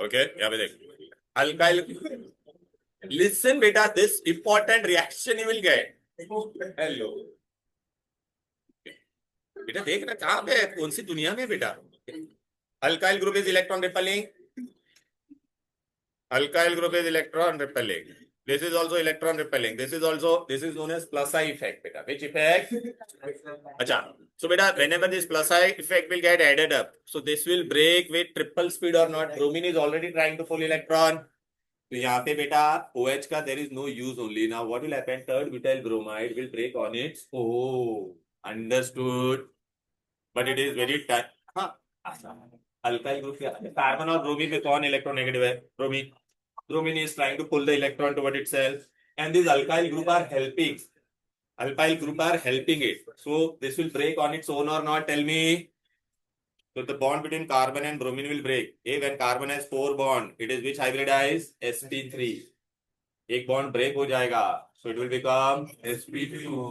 A: ओके, यहाँ पे देख, अल्काइल, लिसन बेटा, this important reaction you will gate. Hello बेटा, देख ना कहाँ पे है, कौन सी दुनिया में बेटा। Alkyl group is electron repelling, alkyl group is electron repelling, this is also electron repelling, this is known as plus I effect beta. Which effect? Acha, so beta, whenever this plus I effect will get added up, so this will break with triple speed or not. Bromine is already trying to pull electron, तो यहाँ पे बेटा OH का there is no use only. Now what will happen? Third butyl bromide will break on its, oh, understood, but it is very tight. हाँ, alkyl group के carbon और bromine में कौन इलेक्ट्रोनेगेटिव है? Bromine. Bromine is trying to pull the electron toward itself, and these alkyl group are helping. Alkyl group are helping it. So this will break on its own or not? Tell me. So the bond between carbon and bromine will break. Hey, when carbon has 4 bond, it is which hybridized? sp3. एक bond break हो जाएगा, so it will become sp2.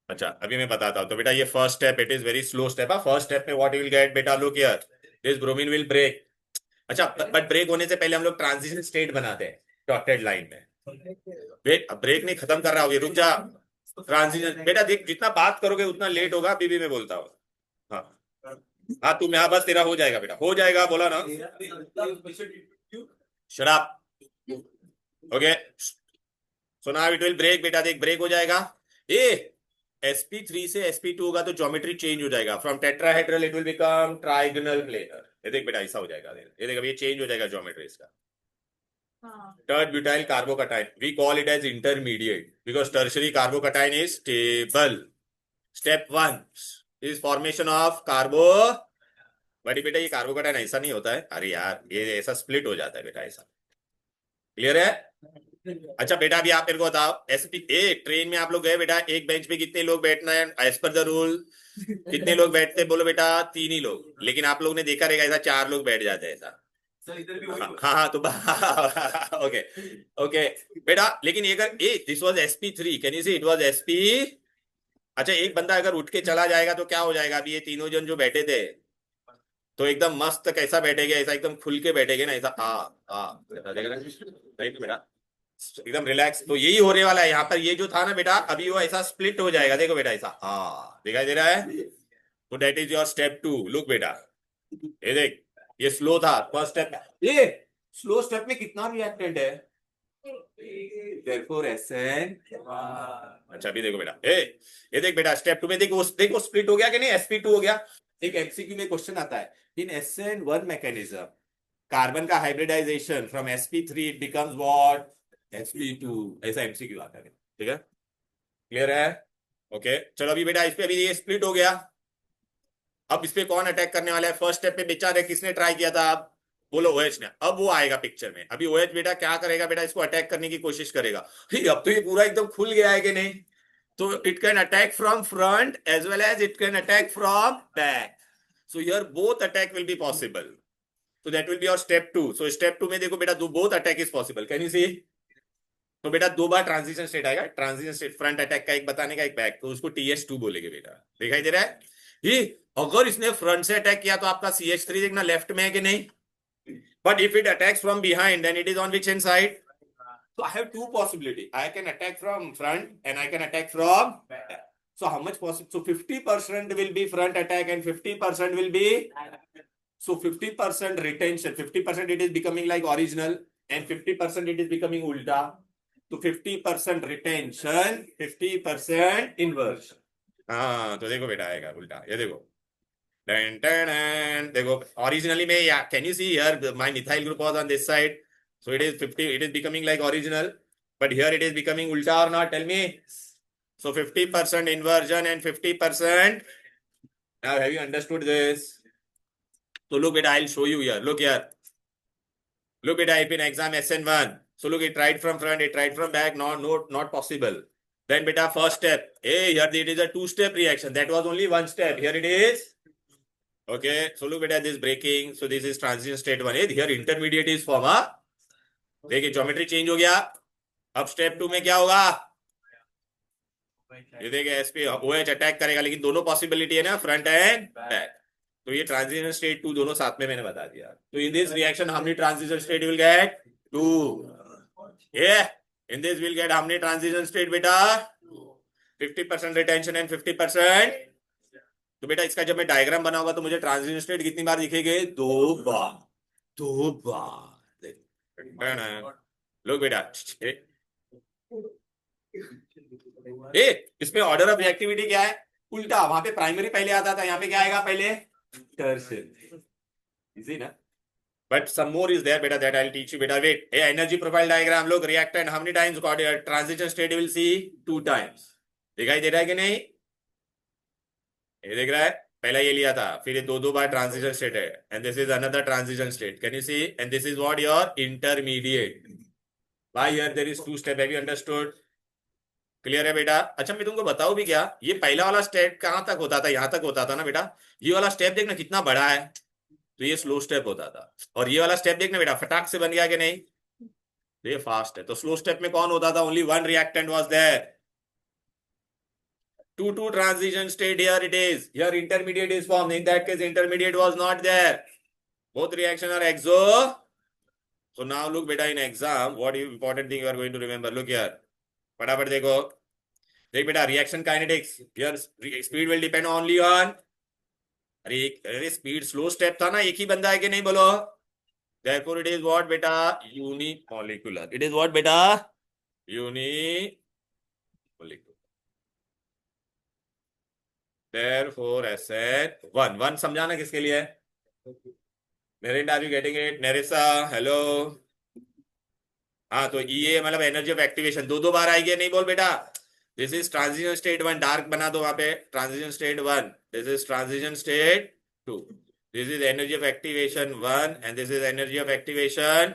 A: अच्छा, अभी मैं बताता हूँ. तो बेटा ये first step, it is very slow step. First step में व्हाट यू विल गेट बेटा, look here, this bromine will break. अच्छा, बट ब्रेक होने से पहले हम लोग ट्रांजिशन स्टेट बनाते हैं डॉटेड लाइन में. वेट, अब ब्रेक नहीं खत्म कर रहा होगी, रुक जा. ट्रांजिशन बेटा देख, जितना बात करोगे उतना लेट होगा. अभी भी मैं बोलता हूँ. हाँ हाँ, तुम यहाँ बस, तेरा हो जाएगा बेटा, हो जाएगा, बोला ना. शराब, okay. So now it will break बेटा, देख ब्रेक हो जाएगा. ए sp3 से sp2 होगा तो ज्योमेट्री चेंज हो जाएगा. From tetrahedral it will become trigonal planar. ये देख बेटा, ऐसा हो जाएगा. ये देख, अभी ये चेंज हो जाएगा ज्योमेट्री इसका. Third butyl carbocation, we call it as intermediate because tertiary carbocation is stable. Step 1 is formation of carbo. बड़ी बेटा, ये कार्बोकटाइन ऐसा नहीं होता है. अरे यार, ये ऐसा स्प्लिट हो जाता है बेटा, ऐसा. क्लियर है? अच्छा बेटा, अभी आप मेरे को बताओ, एसपी एक ट्रेन में आप लोग गए बेटा, एक बेंच पे कितने लोग बैठना है एज पर द रूल? कितने लोग बैठते बोलो बेटा? 3 ही लोग. लेकिन आप लोग ने देखा रहेगा ऐसा 4 लोग बैठ जाते हैं ऐसा. हाँ हाँ, तो ओके ओके बेटा. लेकिन ये अगर this was sp3, can you see it was sp. अच्छा, एक बंदा अगर उठ के चला जाएगा तो क्या हो जाएगा? अभी ये तीनों जन जो बैठे थे तो एकदम मस्त कैसा बैठेंगे, ऐसा एकदम खुल के बैठेंगे ना, ऐसा राइट बेटा, एकदम रिलैक्स. तो यही होने वाला है यहाँ पर. ये जो था ना बेटा, अभी वो ऐसा स्प्लिट हो जाएगा. देखो बेटा, ऐसा दिखाई दे रहा है. तो that is your step 2. Look बेटा, ये देख, ये स्लो था फर्स्ट स्टेप. ये स्लो स्टेप में कितना रिएक्टेंट है? Therefore SN. अच्छा, अभी देखो बेटा, ये देख बेटा, स्टेप 2 में देखो स्प्लिट हो गया कि नहीं? sp2 हो गया. एक एमसीक्यू में क्वेश्चन आता है, इन SN1 मैकेनिज्म कार्बन का hybridization from sp3 it becomes what? sp2. ऐसा एमसीक्यू आता है. ठीक है, क्लियर है? ओके, चलो अभी बेटा, इस पे अभी ये स्प्लिट हो गया. अब इस पे कौन अटैक करने वाला है? फर्स्ट स्टेप पे बेचारे किसने ट्राई किया था? आप बोलो OH ने. अब वो आएगा पिक्चर में. अभी OH बेटा क्या करेगा बेटा? इसको अटैक करने की कोशिश करेगा. अब तो ये पूरा एकदम खुल गया है कि नहीं? तो it can attack from front as well as it can attack from back. So here both attack will be possible. So that will be your step 2. So step 2 में देखो बेटा, both attack is possible. Can you see? तो बेटा 2 बार transition state आएगा. Transition state front attack का एक बताने का, एक बैक, तो उसको TS2 बोलेंगे बेटा. दिखाई दे रहा है? ये अगर इसने फ्रंट से अटैक किया तो आपका CH3 देखना लेफ्ट में है कि नहीं? But if it attacks from behind then it is on which hand side? So I have 2 possibility. I can attack from front and I can attack from back. So how much possible? So 50% will be front attack and 50% will be. So 50% retention, 50% it is becoming like original and 50% it is becoming ulta. So 50% retention, 50% inversion. हाँ, तो देखो बेटा आएगा उल्टा. ये देखो, देखो originally में, can you see here my methyl group was on this side, so it is 50, it is becoming like original, but here it is becoming ulta or not? Tell me. So 50% inversion and 50%. Now have you understood this? So look beta, I'll show you here. Look here. Look beta, if in exam SN1, so look, it tried from front, it tried from back. No, not possible. Then beta, first step. Hey, here it is a 2-step reaction. That was only 1 step. Here it is. Okay. So look beta, this breaking. So this is transition state 1. Hey, here intermediate is formed. देखिए geometry change हो गया. अब step 2 में क्या होगा? ये देखिए SP OH attack करेगा, लेकिन दोनों पॉसिबिलिटी है ना, फ्रंट एंड बैक। तो ये ट्रांजिशन स्टेट 2 दोनों साथ में मैंने बता दिया। तो in this reaction how many transition state will get? 2। ये in this will get how many transition state बेटा? 50% रिटेंशन एंड 50%। तो बेटा इसका जब मैं डायग्राम बनाऊंगा तो मुझे ट्रांजिशन स्टेट कितनी बार दिखेंगे? 2 बार। 2 बार। लोग बेटा ए इसमें ऑर्डर ऑफ रिएक्टिविटी क्या है? उल्टा, वहां पे प्राइमरी पहले आता था, यहाँ पे क्या आएगा पहले? टर्शियरी। इजी ना? But some more is there बेटा, that I will teach you बेटा। Wait, a energy profile diagram, लोग reactant how many times transition state will see? 2 times. दिखाई दे रहा है कि नहीं? ये देख रहा है? पहला ये लिया था, फिर ये दो बार ट्रांजिशन स्टेट है, and this is another transition state. Can you see? And this is what your intermediate. Why here there is 2 step? Have you understood? Clear है बेटा? अच्छा मैं तुमको बताऊं भी क्या, ये पहला वाला स्टेप कहां तक होता था? यहां तक होता था ना बेटा। ये वाला स्टेप देखना कितना बड़ा है, तो ये स्लो स्टेप होता था। और ये वाला स्टेप देखना बेटा, फटाक से बन गया कि नहीं? ये फास्ट है। तो स्लो स्टेप में कौन होता था? Only one reactant was there. 2 transition state, here it is. Here intermediate is formed. In that case intermediate was not there. Both reaction are exo. So now look beta, in exam what important thing you are going to remember? Look here, फटाफट देखो। देख बेटा, reaction kinetics, here speed will depend only on, अरे speed slow step था ना, एक ही बंदा है कि नहीं बोलो? therefore it is what बेटा? unimolecular. It is what बेटा? unimolecular. therefore SN1 समझाना किसके लिए? Naren, are you getting it? Nerissa, hello. हाँ, तो ये मतलब एनर्जी ऑफ एक्टिवेशन दो बार आएगी नहीं? बोल बेटा। This is transition state 1, dark बना दो वहां पे, transition state 1। This is transition state 2। This is energy of activation 1 and this is energy of activation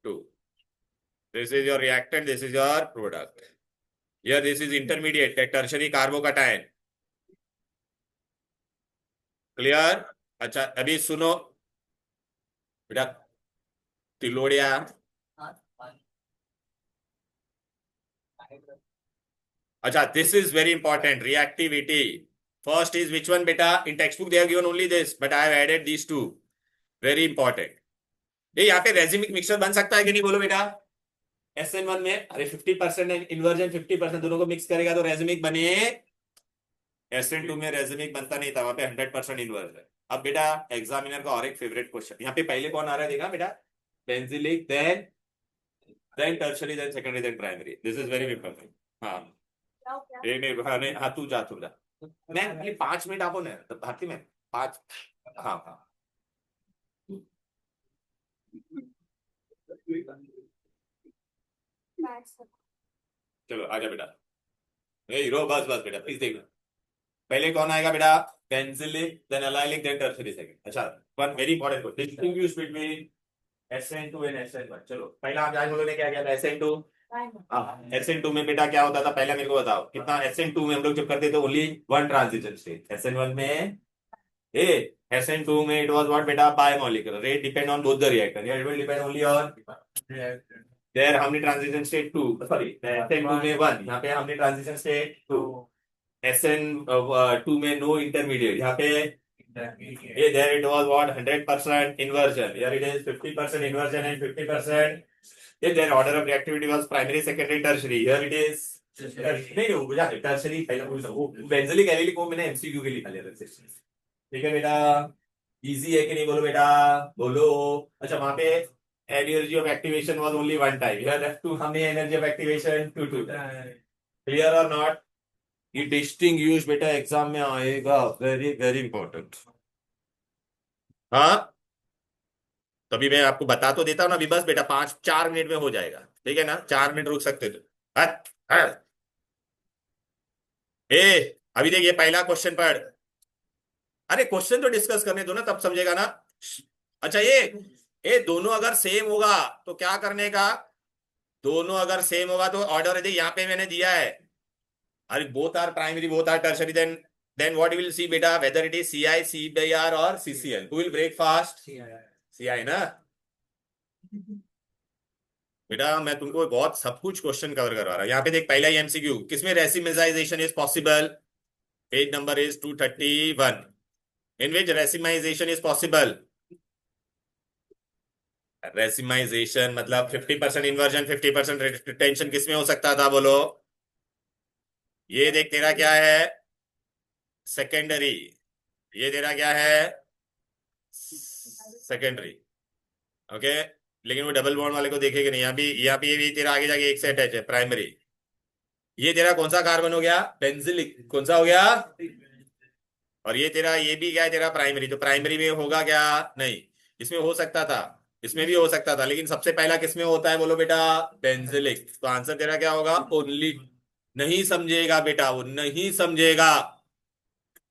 A: 2। This is your reactant, this is your product. Here this is intermediate, tertiary carbocation. Clear? अच्छा अभी सुनो बेटा, तिलोड़िया। अच्छा, this is very important, reactivity. First is which one beta? In textbook they have given only this, but I have added these two. Very important. ये यहाँ पे रेजिमिक mixture बन सकता है कि नहीं बोलो बेटा? SN1 में अरे 50% इन्वर्जन 50% दोनों को मिक्स करेगा तो रेजिमिक बने। SN2 में रेजिमिक बनता नहीं था, वहां पे 100% इन्वर्जन। अब बेटा एग्जामिनर का और एक फेवरेट क्वेश्चन, यहाँ पे पहले कौन आ रहा है देखा बेटा? Benzylic, then tertiary, then secondary, then primary. This is very important. हाँ नहीं, हाँ तू जा मैं ये 5 मिनट आपको ना भारती में 5। हाँ हाँ चलो आजा बेटा। हीरो बस बेटा प्लीज देखना। पहले कौन आएगा बेटा? Benzylic, then allylic, then tertiary second. अच्छा one very important question, distinguish between SN2 and SN1। चलो पहला आप आज बोलोगे क्या क्या था? SN2। SN2 में बेटा क्या होता था पहले मेरे को बताओ कितना? SN2 में हम लोग जब करते थे only one transition state. SN1 में SN2 में इट वाज व्हाट बेटा? Biomolecular. Rate depend on both the reactor, it will depend only on their how many transition state 2, sorry SN2 में 1, यहाँ पे हमने ट्रांजिशन स्टेट 2। SN2 में no intermediate, यहाँ पे there it was what? 100% inversion. Here it is 50% inversion and 50%. Their order of reactivity was primary, secondary, tertiary. Here it is नहीं बुझा tertiary पहले पूछ सकूं। बेंजिलिक एलिलिक को मैंने एमसीक्यू के लिए लिखा लिया था। ठीक है बेटा, इजी है कि नहीं बोलो बेटा? बोलो। अच्छा वहां पे energy of activation was only one time, here F2 हमने energy of activation 2 time. Clear और नॉट? ये डिस्टिंग्विश बेटा एग्जाम में आएगा, वेरी वेरी इंपॉर्टेंट। हाँ तभी मैं आपको बता तो देता हूँ ना अभी, बस बेटा 4 मिनट में हो जाएगा, ठीक है ना? 4 मिनट रुक सकते थे। अभी देखिए पहला क्वेश्चन पढ़। अरे क्वेश्चन तो डिस्कस करने दो ना, तब समझेगा ना। अच्छा ये दोनों अगर सेम होगा तो क्या करने का? दोनों अगर सेम होगा तो ऑर्डर यहाँ पे मैंने दिया है, अरे both are primary, both are tertiary, then what you will see beta, whether it is CI, CBr or CCl, who will break fast? CI ना? बेटा मैं तुमको बहुत सब कुछ क्वेश्चन कवर करवा रहा हूँ। यहाँ पे देख, पहला ही एमसीक्यू, किसमें racemisation is possible? Page number is 231, in which racemisation is possible. Racemisation मतलब 50% इन्वर्जन 50% रिटेंशन किसमें हो सकता था बोलो? ये देख तेरा क्या है, सेकेंडरी। ये तेरा क्या है, सेकेंडरी। ओके, लेकिन वो डबल बॉन्ड वाले को देखेगा नहीं। यहाँ पे ये भी तेरा आगे जाके एक से अटैच है, प्राइमरी। ये तेरा कौन सा कार्बन हो गया? बेंजिलिक। कौन सा हो गया? और ये तेरा, ये भी क्या है तेरा? प्राइमरी। तो प्राइमरी में होगा क्या? नहीं। इसमें हो सकता था, इसमें भी हो सकता था, लेकिन सबसे पहला किसमें होता है बोलो बेटा? बेंजिलिक। तो आंसर तेरा क्या होगा? ओनली। नहीं समझेगा बेटा, वो नहीं समझेगा।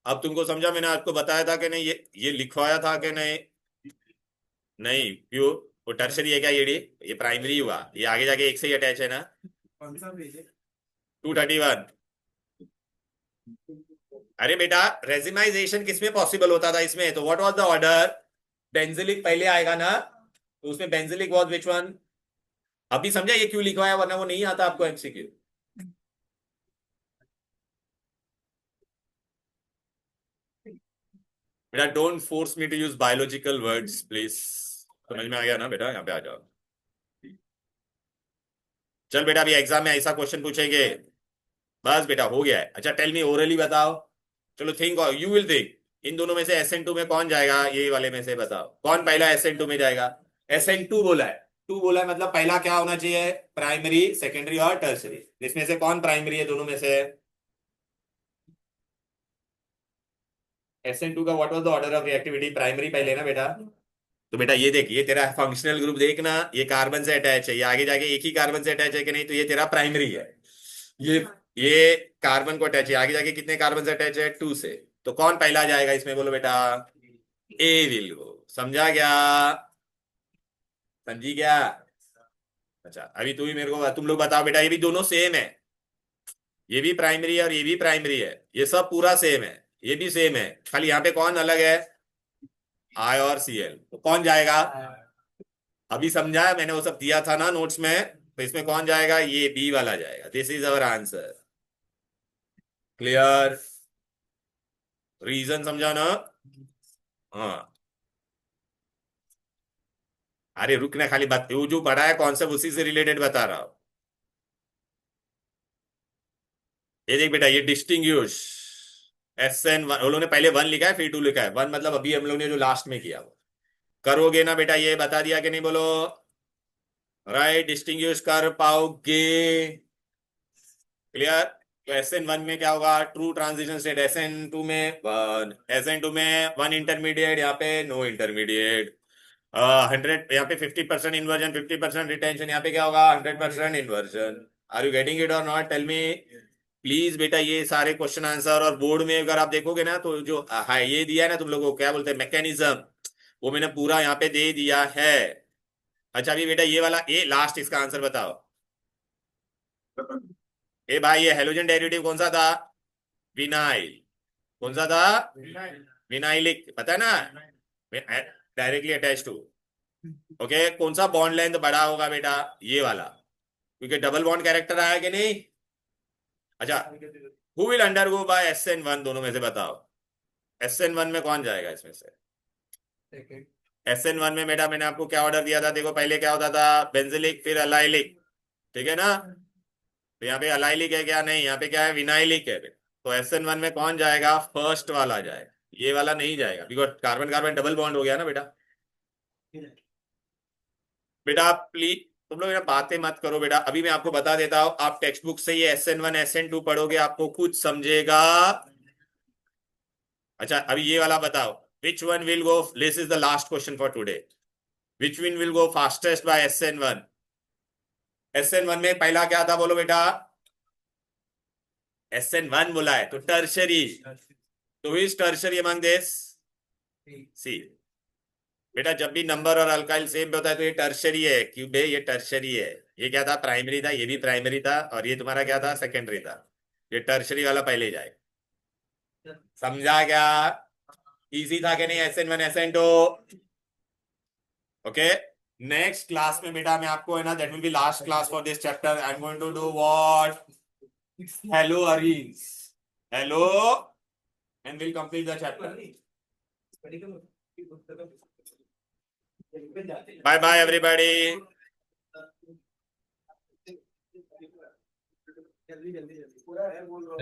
A: अब तुमको समझा? मैंने आपको बताया था कि नहीं, ये लिखवाया था कि नहीं? नहीं, प्योर वो टर्शरी है क्या ये प्राइमरी हुआ। ये आगे जाके एक से ही अटैच है ना।
D: कौन सा पेज है?
A: 231। अरे बेटा, रेजिमाइजेशन किसमें पॉसिबल होता था इसमें? तो what was the order? Benzylic पहले आएगा ना, तो उसमें बेंजिलिक वाज विच वन? अभी समझा ये क्यों लिखवाया, वरना वो नहीं आता आपको एमसीक्यू। बेटा don't force me to use biological words please. समझ में आ गया ना बेटा? यहाँ पे आ जाओ। चल बेटा, अभी एग्जाम में ऐसा क्वेश्चन पूछेंगे, बस बेटा हो गया है। अच्छा टेल मी, ओरली बताओ। चलो थिंक, यू विल थिंक। इन दोनों में से SN2 में कौन जाएगा? ये वाले में से बताओ कौन पहला SN2 में जाएगा। SN2 बोला है, 2 बोला है, मतलब पहला क्या होना चाहिए? प्राइमरी, सेकेंडरी और टर्सरी। इसमें से कौन प्राइमरी है दोनों में से? SN2 का what was the order of reactivity? Primary पहले ना बेटा। तो बेटा ये देख, ये तेरा फंक्शनल ग्रुप देखना, ये कार्बन से अटैच है, ये आगे जाके एक ही कार्बन से अटैच है कि नहीं? तो ये तेरा प्राइमरी है। ये कार्बन को अटैच है, आगे जाके कितने कार्बन से अटैच है? 2 से। तो कौन पहला जाएगा इसमें बोलो बेटा? ए विल गो। समझा क्या? समझी क्या? अच्छा अभी तू ही मेरे को, तुम लोग बताओ बेटा, ये भी दोनों सेम है। ये भी प्राइमरी है और ये भी प्राइमरी है, ये सब पूरा सेम है, ये भी सेम है, खाली यहाँ पे कौन अलग है? I और Cl। तो कौन जाएगा? अभी समझा? मैंने वो सब दिया था ना नोट्स में। तो इसमें कौन जाएगा? ये बी वाला जाएगा। This is our answer. Clear? Reason समझा ना? हाँ। अरे रुकना, खाली बात, वो जो पढ़ा है कॉन्सेप्ट उसी से रिलेटेड बता रहा हूं। ये देख बेटा, ये डिस्टिंग्विश SN1, उन्होंने पहले 1 लिखा है फिर 2 लिखा है। 1 मतलब अभी हम लोग ने जो लास्ट में किया वो करोगे ना बेटा। ये बता दिया कि नहीं बोलो? राइट, डिस्टिंग्विश कर पाओगे? क्लियर? तो SN1 में क्या होगा? True transition state. SN2 में 1, SN2 में 1 इंटरमीडिएट, यहाँ पे नो इंटरमीडिएट। 100, यहाँ पे 50% इन्वर्जन 50% रिटेंशन, यहाँ पे क्या होगा? 100% inversion. Are you getting it और नॉट? टेल मी प्लीज बेटा। ये सारे क्वेश्चन आंसर और बोर्ड में अगर आप देखोगे ना, तो जो है ये दिया है ना तुम लोगों को, क्या बोलते हैं, मैकेनिज्म, वो मैंने पूरा यहाँ पे दे दिया है। अच्छा अभी बेटा ये वाला, ये लास्ट, इसका आंसर बताओ। ए भाई, ये हेलोजन डेरिवेटिव कौन सा था? विनाइल। कौन सा था? विनाइलिक, पता है ना? Directly attach to. ओके, कौन सा बॉन्ड लेंथ बड़ा होगा बेटा? ये वाला, क्योंकि डबल बॉन्ड कैरेक्टर आया कि नहीं? अच्छा, who will undergo bye SN1, दोनों में से बताओ। SN1 में कौन जाएगा इसमें से?
D: सेकंड।
A: SN1 में बेटा मैंने आपको क्या ऑर्डर दिया था? देखो पहले क्या होता था? बेंजिलिक फिर अलाइलिक, ठीक है ना? तो यहाँ पे अलाइलिक है क्या? नहीं, यहाँ पे क्या है? विनाइलिक है। तो SN1 में कौन जाएगा? फर्स्ट वाला जाएगा, ये वाला नहीं जाएगा, because carbon carbon double bond हो गया ना बेटा। बेटा प्लीज तुम लोग बातें मत करो बेटा। अभी मैं आपको बता देता हूं, आप टेक्स्ट बुक से ये SN1 SN2 पढ़ोगे, आपको खुद समझेगा। अच्छा अभी ये वाला बताओ, which one will go, this is the last question for today, which one will go fastest by SN1? SN1 में पहला क्या था बोलो बेटा? SN1 बोला है तो टर्शरी। तो इज टर्शरी अमंग दिस? सी। बेटा जब भी नंबर और अल्काइल सेम होता है तो ये टर्शरी है, क्यों बे? ये टर्शरी है। ये क्या था? प्राइमरी था, ये भी प्राइमरी था, और ये तुम्हारा क्या था? सेकेंडरी था। ये टर्शरी वाला पहले जाए। समझा क्या? इजी था कि नहीं? SN1 SN2? Okay. Next class में बेटा मैं आपको है ना, that will be last class for this chapter, I am going to do what, hello Areej, hello, and will complete the chapter. Bye bye everybody.
D: जल्दी जल्दी जल्दी पूरा है बोल रहा हूँ.